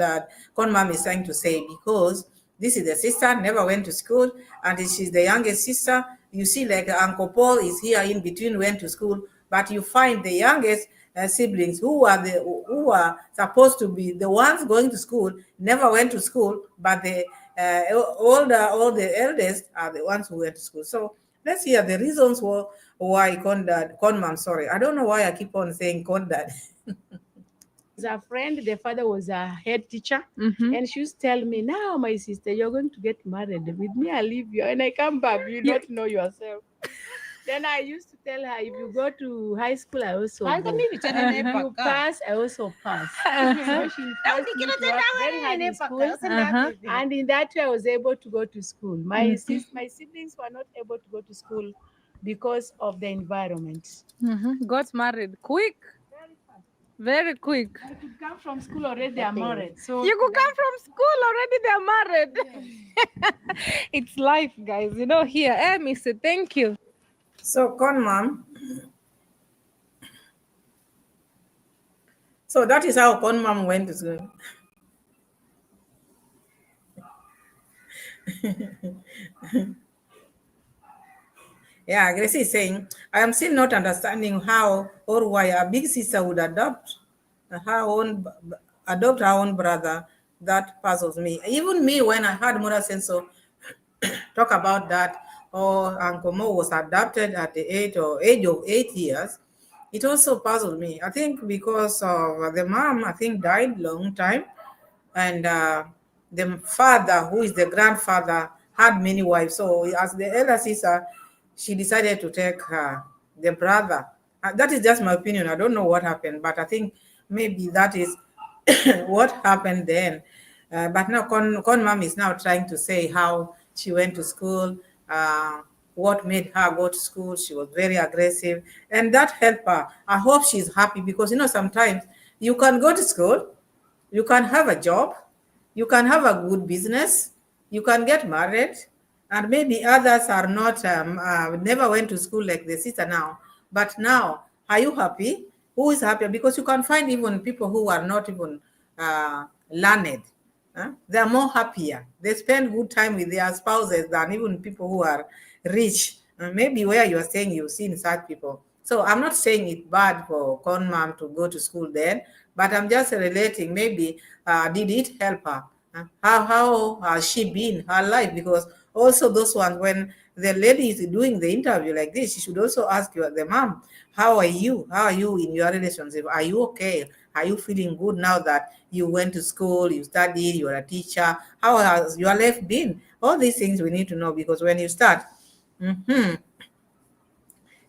mom is trying to say, because this is the sister, never went to school, and she's the youngest sister. You see, like Uncle Paul is here in between, went to school, but you find the youngest siblings who are supposed to be the ones going to school, never went to school, but all the eldest are the ones who went to school. So let's hear the reasons why Con mom, sorry, I don't know why I keep on saying Con dad. a friend, the father was a head teacher, and she used to tell me, now, my sister, you're going to get married. With me, I'll leave you. And I come back, you don't know yourself. Then I used to tell her, if you go to high school, I also go. If you pass, I also pass. So she forced me to work very hard in school. And in that way, I was able to go to school. My siblings were not able to go to school because of the environment. Got married quick. Very quick. I could come from school already, they are married. So You could come from school already, they're married. It's life, guys. You know, here. Missy, thank you. So, Con Mom. So that is how Con Mom went to school. Yeah, Gracie is saying, I am still not understanding how or why a big sister would adopt her own brother. That puzzles me. Even me, when I heard Muraso talk about that, or Uncle Mo was adopted at the age of 8 years, it also puzzled me. I think because of the mom, I think died long time, and the father, who is the grandfather, had many wives. So as the elder sister, she decided to take the brother. That is just my opinion. I don't know what happened, but I think maybe that is what happened then. But now Con Mom is now trying to say how she went to school, what made her go to school. She was very aggressive, and that helped her. I hope she's happy because, sometimes you can go to school, you can have a job, you can have a good business, you can get married, and maybe others are not, never went to school like the sister now. But now, are you happy? Who is happier? Because you can find even people who are not even learned. They are more happier. They spend good time with their spouses than even people who are rich. Maybe where you are staying, you've seen such people. So I'm not saying it's bad for Con Mom to go to school then, but I'm just relating. Maybe did it help her? How has she been her life? Because also those ones, when the lady is doing the interview like this, she should also ask the mom, how are you? How are you in your relationship? Are you okay? Are you feeling good now that you went to school, you studied, you're a teacher? How has your life been? All these things we need to know, because when you start,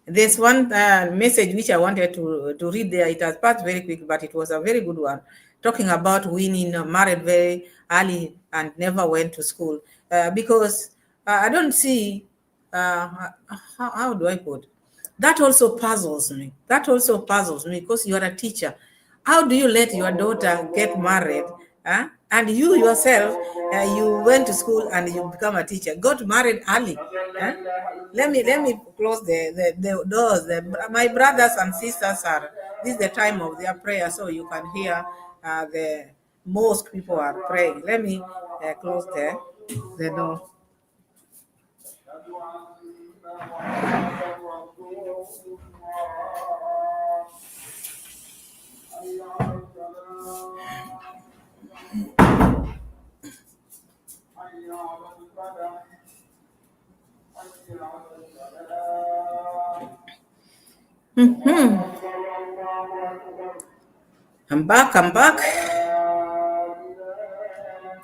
there's one message which I wanted to read there. It has passed very quick, but it was a very good one, talking about Winnie married very early and never went to school. Because I don't see, how do I put? That also puzzles me. That also puzzles me, because you are a teacher. How do you let your daughter get married? And you yourself, you went to school and you become a teacher, got married early. Let me close the doors. My brothers and sisters this is the time of their prayer, so you can hear the most people are praying. Let me close the door. I'm back.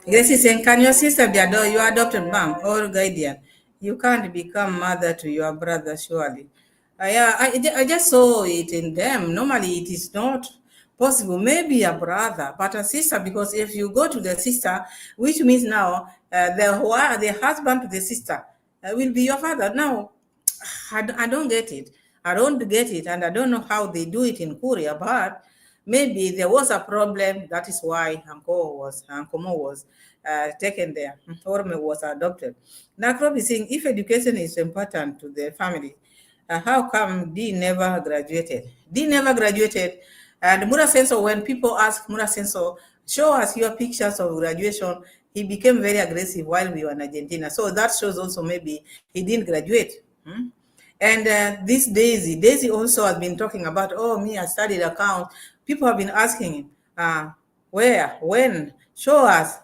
Yes, he's saying, can your sister be your adopted mom or guardian? You can't become mother to your brother, surely. I just saw it in them. Normally, it is not possible. Maybe a brother, but a sister, because if you go to the sister, which means now the husband to the sister will be your father. Now, I don't get it. I don't get it, and I don't know how they do it in Korea, but maybe there was a problem. That is why Uncle Mo was taken there, or was adopted. Now, Krob is saying, if education is important to the family, how come D never graduated? D never graduated. And Muraso, when people ask Muraso, show us your pictures of graduation, he became very aggressive while we were in Argentina. So that shows also maybe he didn't graduate. And this Daisy also has been talking about, me, I studied account. People have been asking him, where, when, show us.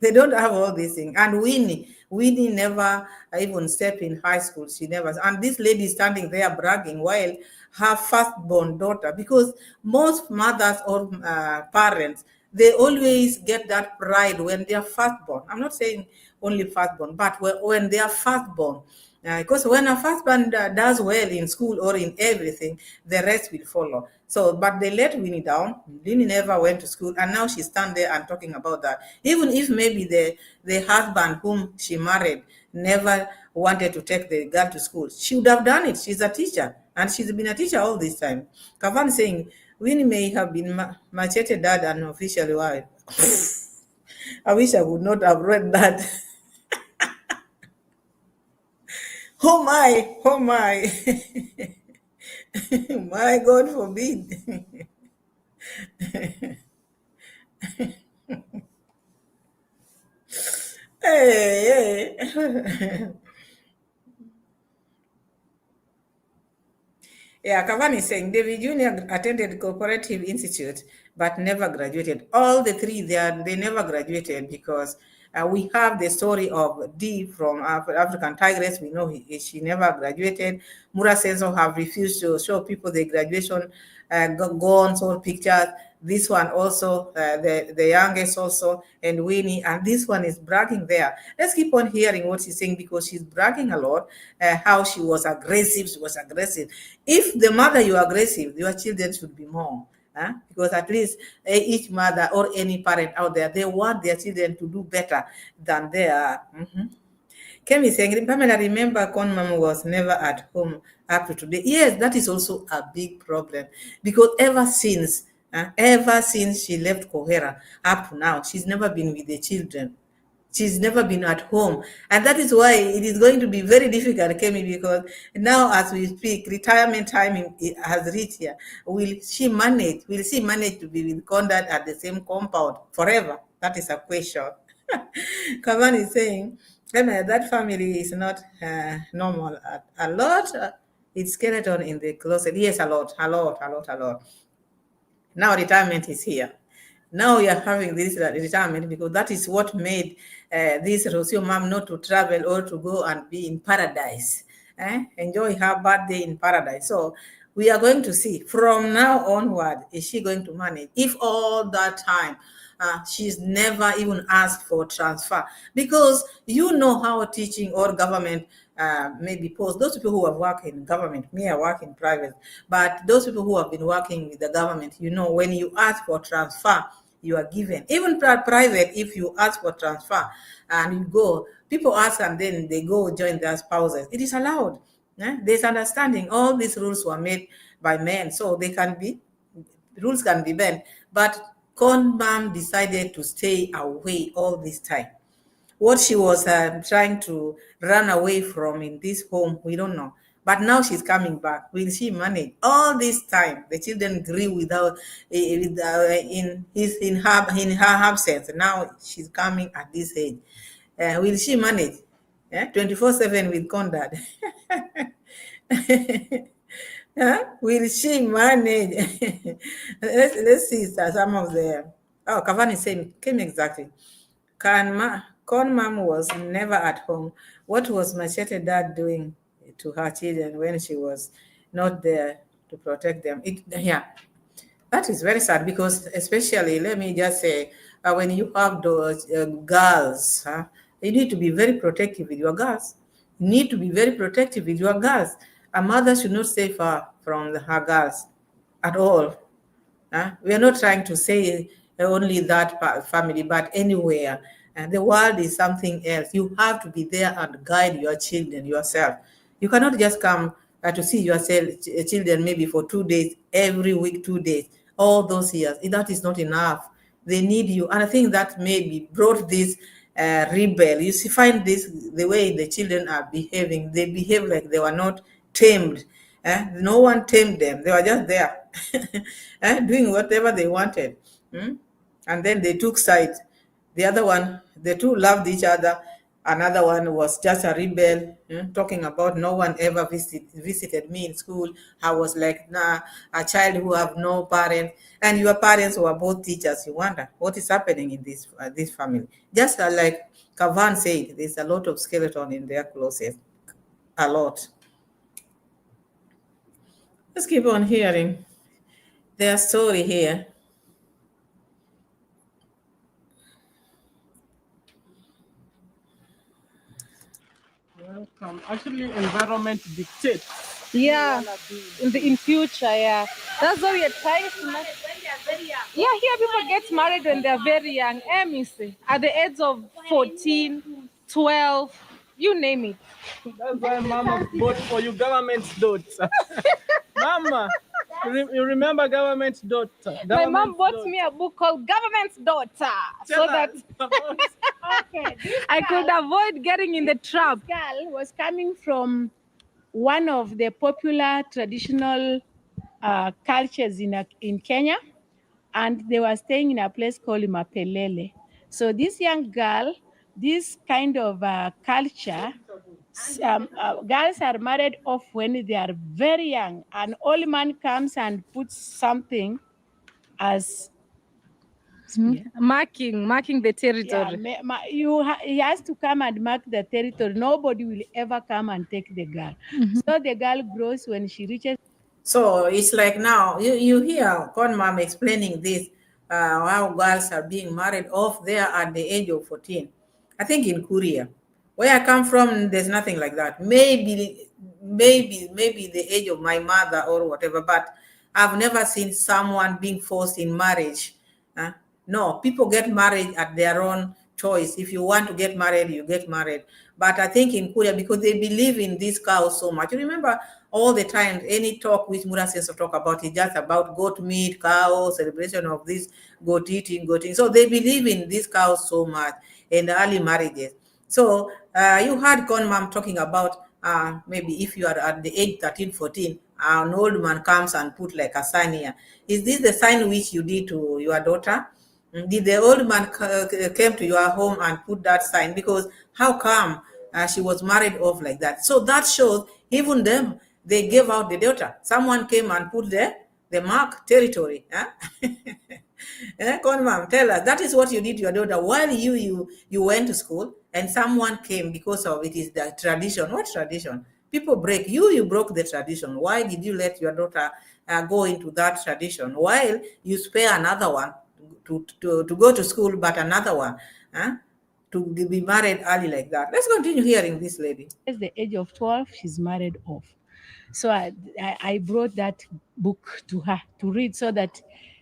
They don't have all these things. And Winnie never even stepped in high school. She never. And this lady is standing there bragging while her firstborn daughter, because most mothers or parents, they always get that pride when they are firstborn. I'm not saying only firstborn, but when they are firstborn. Because when a firstborn does well in school or in everything, the rest will follow. So, but they let Winnie down. Winnie never went to school, and now she stand there and talking about that. Even if maybe the husband whom she married never wanted to take the girl to school, she would have done it. She's a teacher, and she's been a teacher all this time. Kavan saying Winnie may have been machete dad and officially wife. I wish I would not have read that. Oh my, oh my. My God forbid. Hey, hey. Yeah, Kavan is saying David Jr. attended Cooperative Institute but never graduated. All the three, they never graduated because we have the story of D from African Tigress. We know she never graduated. Muraso have refused to show people the graduation gowns or pictures. This one also, the youngest also, and Winnie, and this one is bragging there. Let's keep on hearing what she's saying because she's bragging a lot, how she was aggressive. She was aggressive. If the mother you are aggressive, your children should be more. Because at least each mother or any parent out there, they want their children to do better than they are. Kemi saying, Pamela, remember Con Mama was never at home up to today. Yes, that is also a big problem because ever since she left Kohera up to now, she's never been with the children. She's never been at home. And that is why it is going to be very difficult, Kemi, because now as we speak, retirement time has reached here. Will she manage to be with Conrad at the same compound forever? That is a question. Kavan is saying, that family is not normal. A lot, it's skeleton in the closet. Yes, a lot. Now retirement is here. Now we are having this retirement because that is what made this Rosio mom not to travel or to go and be in paradise. Enjoy her birthday in paradise. So we are going to see from now onward, is she going to manage? If all that time she's never even asked for transfer, because you know how teaching or government maybe post. Those people who have worked in government, me I work in private, but those people who have been working with the government, you know, when you ask for transfer, you are given. Even private, if you ask for transfer and you go, people ask and then they go join their spouses. It is allowed. There's understanding. All these rules were made by men, so rules can be bent. But Con Mom decided to stay away all this time. What she was trying to run away from in this home, we don't know. But now she's coming back. Will she manage? All this time, the children grew without in her absence. Now she's coming at this age. Will she manage? 24/7 with Conrad. Will she manage? let's see some of the. Oh, Kavan is saying, came exactly. Con Mom was never at home. What was Machete dad doing to her children when she was not there to protect them? That is very sad because, especially, let me just say, when you have those girls, you need to be very protective with your girls. You need to be very protective with your girls. A mother should not stay far from her girls at all. We are not trying to say only that family, but anywhere. The world is something else. You have to be there and guide your children yourself. You cannot just come to see your children maybe for 2 days, every week, 2 days, all those years. That is not enough. They need you. And I think that maybe brought this rebel. You see, find this, the way the children are behaving. They behave like they were not tamed. No one tamed them. They were just there doing whatever they wanted. And then they took sides. The other one, the two loved each other. Another one was just a rebel, talking about no one ever visited me in school. I was like, nah, a child who have no parents. And your parents were both teachers. You wonder what is happening in this family. Just like Kavan said, there's a lot of skeleton in their closet. A lot. Let's keep on hearing their story here. Welcome. Actually, environment dictates. Yeah, in future, yeah. That's why we are trying to not. Yeah, here people get married when they're very young. Missy, at the age of 14, 12, you name it. That's why Mama bought for you government's daughter. Mama, you remember government's daughter? My mom bought me a book called Government's Daughter so that Okay, I could avoid getting in the trap. This girl was coming from one of the popular traditional cultures in Kenya, and they were staying in a place called Mapelele. So this young girl, this kind of culture, girls are married off when they are very young. An old man comes and puts something as marking the territory. Yeah, he has to come and mark the territory. Nobody will ever come and take the girl. So the girl grows when she reaches. So it's like now you hear Con Mom explaining this, how girls are being married off there at the age of 14. I think in Korea, where I come from, there's nothing like that. Maybe the age of my mother or whatever, but I've never seen someone being forced in marriage. No, people get married at their own choice. If you want to get married, you get married. But I think in Korea, because they believe in these cows so much. You remember all the time, any talk which Muraso talk about is just about goat meat, cow, celebration of this goat eating. So they believe in these cows so much in the early marriages. So you heard Con Mom talking about maybe if you are at the age 13, 14, an old man comes and put like a sign here. Is this the sign which you did to your daughter? Did the old man came to your home and put that sign? Because how come she was married off like that? So that shows even them, they gave out the daughter. Someone came and put the mark territory. Con Mom, tell us, that is what you did to your daughter while you went to school, and someone came because of it is the tradition. What tradition? People break. You broke the tradition. Why did you let your daughter go into that tradition while you spare another one to go to school, but another one to be married early like that? Let's continue hearing this lady. At the age of 12, she's married off. So I brought that book to her to read so that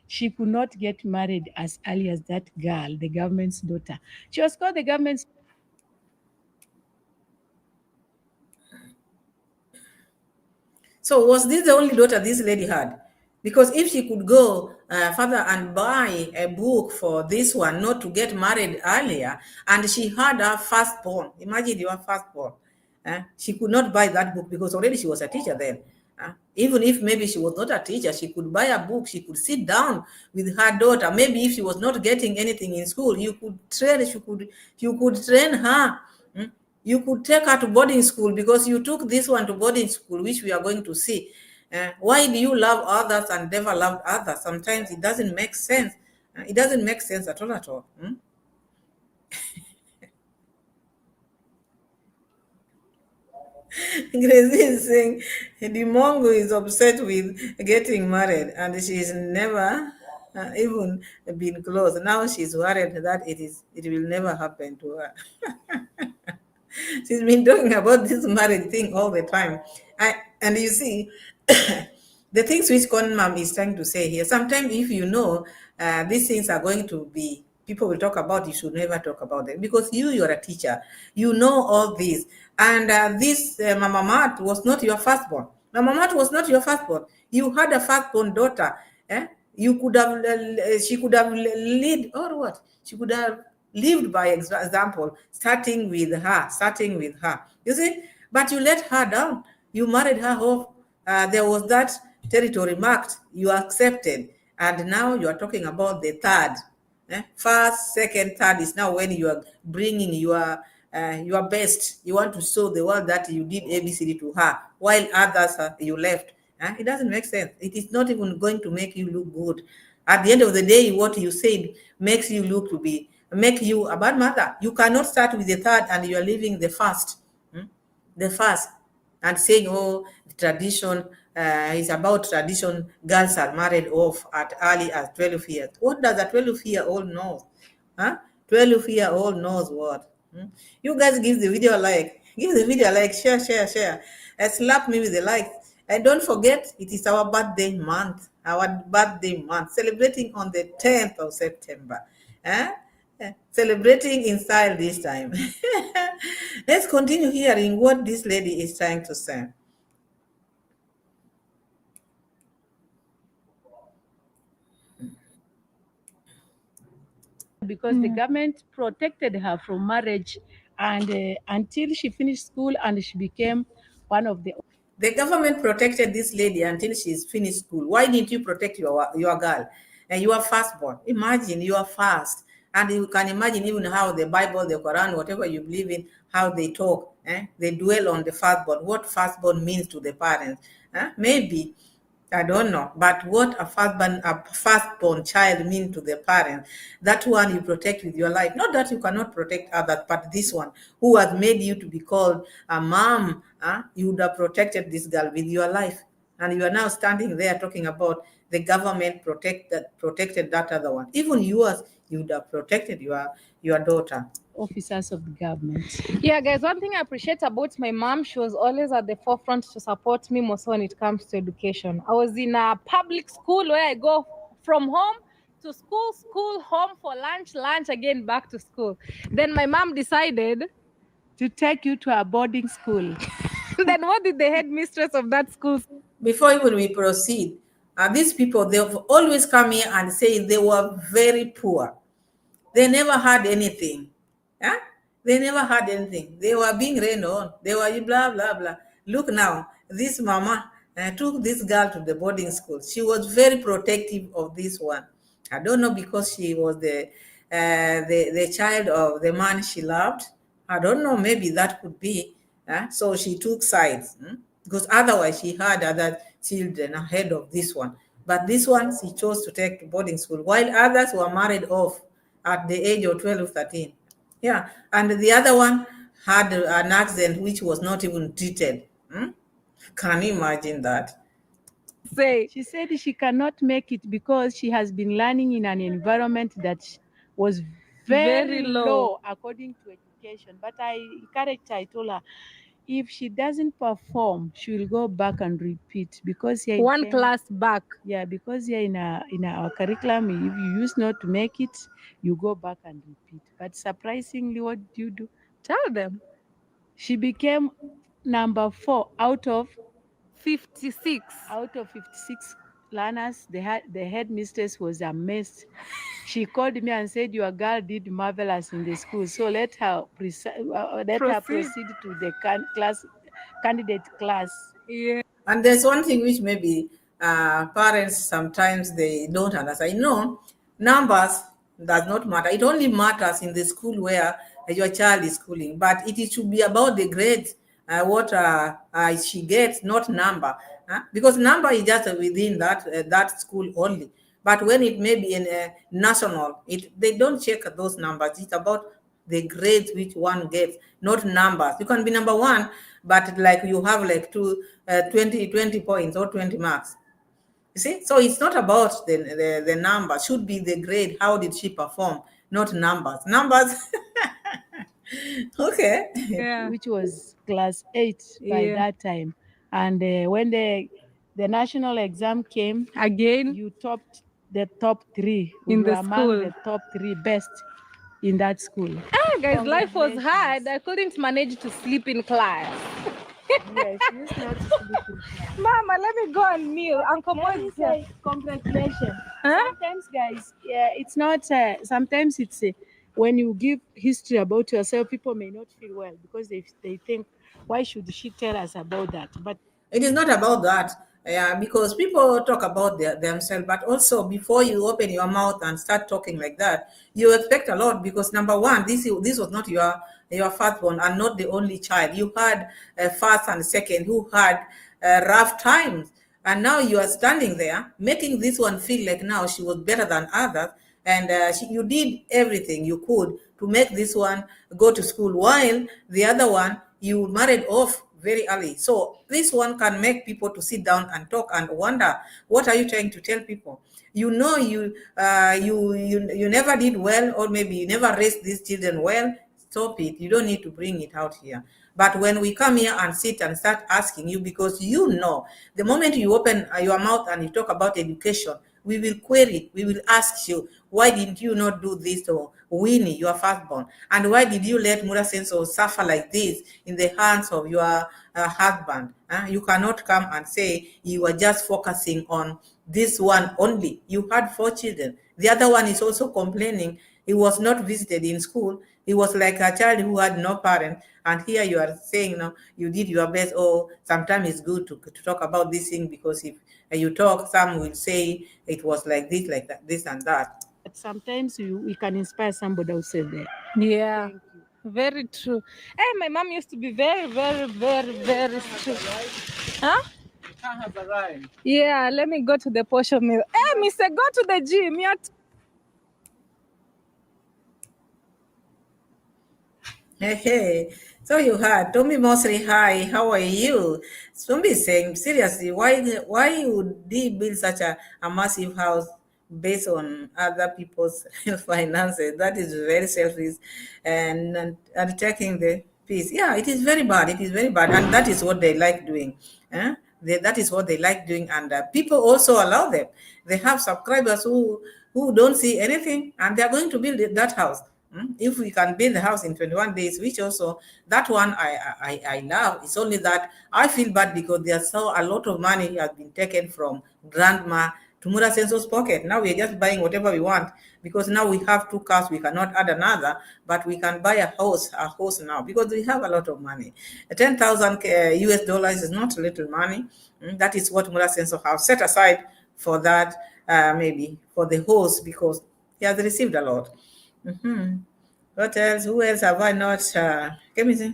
she could not get married as early as that girl, the government's daughter. She was called the government's. So was this the only daughter this lady had? Because if she could go further and buy a book for this one, not to get married earlier, and she had her firstborn, imagine your firstborn, she could not buy that book because already she was a teacher then. Even if maybe she was not a teacher, she could buy a book, she could sit down with her daughter. Maybe if she was not getting anything in school, you could train her. You could take her to boarding school because you took this one to boarding school, which we are going to see. Why do you love others and never love others? Sometimes it doesn't make sense. It doesn't make sense at all. Gracie is saying the Mongo is upset with getting married and she's never even been close. Now she's worried that it will never happen to her. She's been talking about this marriage thing all the time. And you see, the things which Con Mom is trying to say here, sometimes if you know these things are going to be, people will talk about, you should never talk about them. Because you're a teacher, you know all this. And this Mama Mat was not your firstborn. Mama Mat was not your firstborn. You had a firstborn daughter. You could have, she could have led, or what? She could have lived by example, starting with her. You see, but you let her down. You married her off. There was that territory marked. You accepted, and now you are talking about the third. First, second, third is now when you are bringing your best. You want to show the world that you did ABCD to her, while others you left. It doesn't make sense. It is not even going to make you look good. At the end of the day, what you said makes you make you a bad mother. You cannot start with the third and you are leaving the first. The first, and saying, oh, the tradition, is about tradition. Girls are married off at early as 12 years. What does a 12-year-old know? Huh? 12-year-old knows what? You guys give the video a like. Give the video a like. Share, share, share. Slap me with the like. And don't forget, it is our birthday month. Our birthday month. Celebrating on the 10th of September. Huh? Celebrating in style this time. Let's continue hearing what this lady is trying to say. Because the government protected her from marriage and until she finished school and she became one of the government protected this lady until she's finished school. Why didn't you protect your girl and your firstborn? Imagine you are first, and you can imagine even how the Bible, the Quran, whatever you believe in, how they talk. They dwell on the firstborn. What firstborn means to the parents? Maybe. I don't know, but what a firstborn child mean to the parents, that one you protect with your life. Not that you cannot protect others, but this one who has made you to be called a mom, you would have protected this girl with your life. And you are now standing there talking about the government protected that other one. Even yours, you would have protected your daughter. officers of the government. Yeah, guys, one thing I appreciate about my mom, she was always at the forefront to support me most when it comes to education. I was in a public school where I go from home to school, home for lunch, again back to school. Then my mom decided to take you to a boarding school. Then what did the headmistress of that school say? Before even we proceed, these people, they've always come here and say they were very poor. They never had anything. They never had anything. They were being rained on. They were blah, blah, blah. Look now, this mama took this girl to the boarding school. She was very protective of this one. I don't know, because she was the child of the man she loved. I don't know, maybe that could be. So she took sides. Because otherwise she had other children ahead of this one. But this one, she chose to take to boarding school, while others were married off at the age of 12, 13. Yeah, and the other one had an accident which was not even treated. Can you imagine that? She said she cannot make it because she has been learning in an environment that was very low according to education. But I encouraged her, I told her, if she doesn't perform, she will go back and repeat, because here one class back. Yeah, because here in our curriculum, if you used not to make it, you go back and repeat. But surprisingly, what do you do? Tell them. She became number 4 out of 56. Out of 56 learners, the headmistress was amazed. She called me and said, "Your girl did marvelous in the school. So let her proceed to the candidate class." Yeah. And there's one thing which maybe parents sometimes they don't understand. Numbers does not matter. It only matters in the school where your child is schooling. But it should be about the grades, what she gets, not number. Because number is just within that school only. But when it may be in a national, they don't check those numbers. It's about the grades which one gets, not numbers. You can be number 1, but like you have like 20 points or 20 marks. You see? So it's not about the number. Should be the grade. How did she perform? Not numbers. Numbers. Okay. Yeah. Which was class 8 by that time. And when the national exam came, again, you topped the top 3. In You the were among school. the top 3 best in that school. Guys, life was hard. I couldn't manage to sleep in class. Yes, you used not to sleep in class. Mama, let me go and kneel. Uncle Moise say congratulations. Sometimes, guys, it's not. Sometimes it's when you give history about yourself, people may not feel well because they think, why should she tell us about that? But it is not about that. Because people talk about themselves, but also before you open your mouth and start talking like that, you expect a lot, because number 1, this was not your first one and not the only child. You had a first and second who had rough times, and now you are standing there making this one feel like now she was better than others, and you did everything you could to make this one go to school, while the other one you married off very early. So this one can make people to sit down and talk and wonder, what are you trying to tell people? You know, you never did well, or maybe you never raised these children well. Stop it. You don't need to bring it out here. But when we come here and sit and start asking you, because you know, the moment you open your mouth and you talk about education, we will query, we will ask you, why didn't you not do this to Winnie, your firstborn? And why did you let Muraso suffer like this in the hands of your husband? You cannot come and say you were just focusing on this one only. You had 4 children. The other one is also complaining he was not visited in school. He was like a child who had no parent. And here you are saying, no, you did your best. Oh, sometimes it's good to talk about this thing, because if you talk, some will say it was like this, like that, this and that. But sometimes we can inspire somebody who said that. Yeah, very true. Hey, my mom used to be very, very, very, very strict. Huh? The car has arrived. Yeah, let me go to the portion meal. Hey, Mr. Go to the gym. You're Hey, so you heard Tommy Mosley, hi, how are you? Somebody saying, seriously, why would he build such a massive house based on other people's finances? That is very selfish and taking the peace. Yeah, it is very bad. It is very bad. And that is what they like doing. That is what they like doing. And people also allow them. They have subscribers who don't see anything, and they are going to build that house. If we can build the house in 21 days, which also, that one I love. It's only that I feel bad because there's so a lot of money has been taken from grandma to Muraso's pocket. Now we're just buying whatever we want, because now we have 2 cars, we cannot add another, but we can buy a house now, because we have a lot of money. 10,000 US dollars is not little money. That is what Muraso have set aside for that, maybe for the house, because he has received a lot. What else? Who else have I not? Let me see.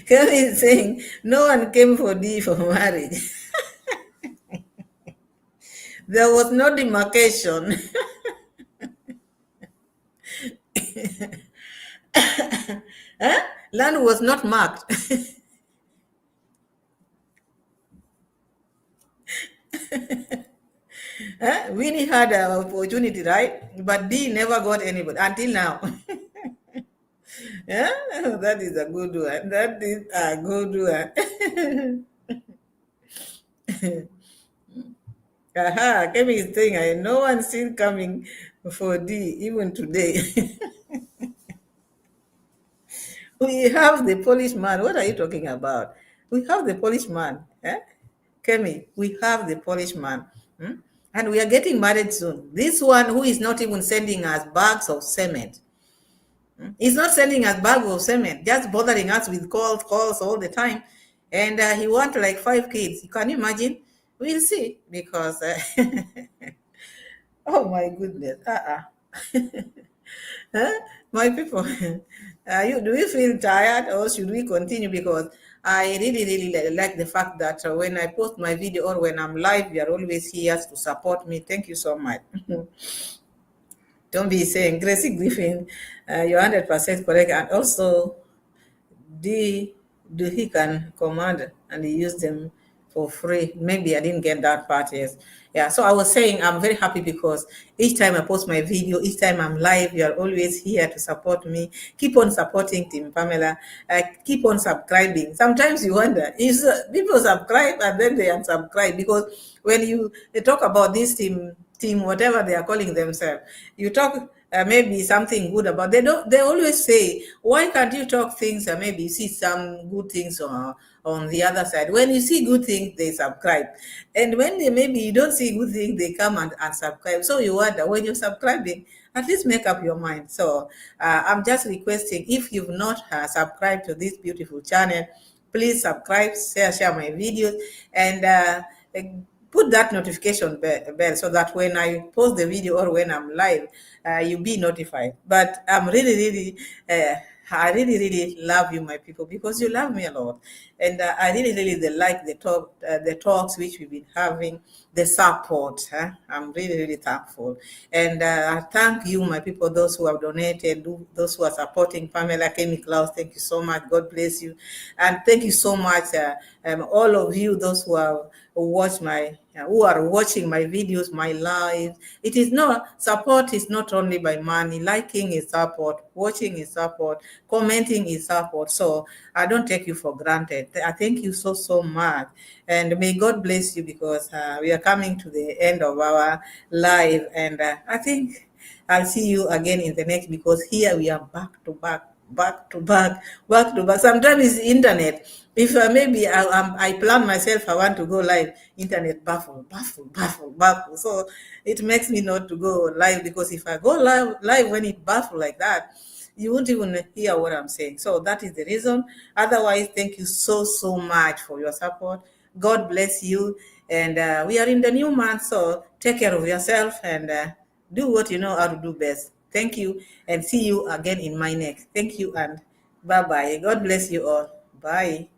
Kevin is saying no one came for D for marriage. There was no demarcation. Land was not marked. Winnie had an opportunity, right? But D never got anybody until now. Yeah, that is a good one. That is a good one. Kemi is saying, no one still coming for D even today. We have the Polish man. What are you talking about? We have the Polish man. Kemi, we have the Polish man. And we are getting married soon. This one who is not even sending us bags of cement. He's not sending us bags of cement, just bothering us with calls all the time. And he wants like 5 kids. Can you imagine? We'll see, because oh my goodness. My people, do you feel tired, or should we continue? Because I really like the fact that when I post my video or when I'm live, you are always here to support me. Thank you so much. Don't be saying, Gracie Griffin, you're 100% correct. And also, he can command and he use them for free. Maybe I didn't get that part, yes. Yeah, so I was saying I'm very happy because each time I post my video, each time I'm live, you're always here to support me. Keep on supporting Team Pamela. Keep on subscribing. Sometimes you wonder, is people subscribe and then they unsubscribe? Because when you talk about this team, whatever they are calling themselves, you talk maybe something good about, they always say, why can't you talk things and maybe you see some good things on the other side? When you see good things, they subscribe, and when maybe you don't see good things, they come and unsubscribe. So you wonder, when you're subscribing, at least make up your mind. So I'm just requesting, if you've not subscribed to this beautiful channel, please subscribe, share my videos, and put that notification bell so that when I post the video or when I'm live, you'll be notified. But I'm really I really, really love you, my people, because you love me a lot, and I really, really like the talks which we've been having, the support. I'm really, really thankful, and I thank you, my people, those who have donated, those who are supporting Pamela PAMELA'S. Thank you so much. God bless you, and thank you so much, all of you, those who have watched who are watching my videos, my live. It is not support is not only by money. Liking is support, watching is support, commenting is support. So I don't take you for granted. I thank you so much, and may God bless you, because we are coming to the end of our live, and I think I'll see you again in the next, because here we are back to back. Sometimes it's internet. If maybe I plan myself, I want to go live, internet baffle. So it makes me not to go live, because if I go live when it baffle like that, you won't even hear what I'm saying. So that is the reason. Otherwise, thank you so much for your support. God bless you. And we are in the new month, so take care of yourself and do what you know how to do best. Thank you, and see you again in my next. Thank you, and bye-bye. God bless you all. Bye.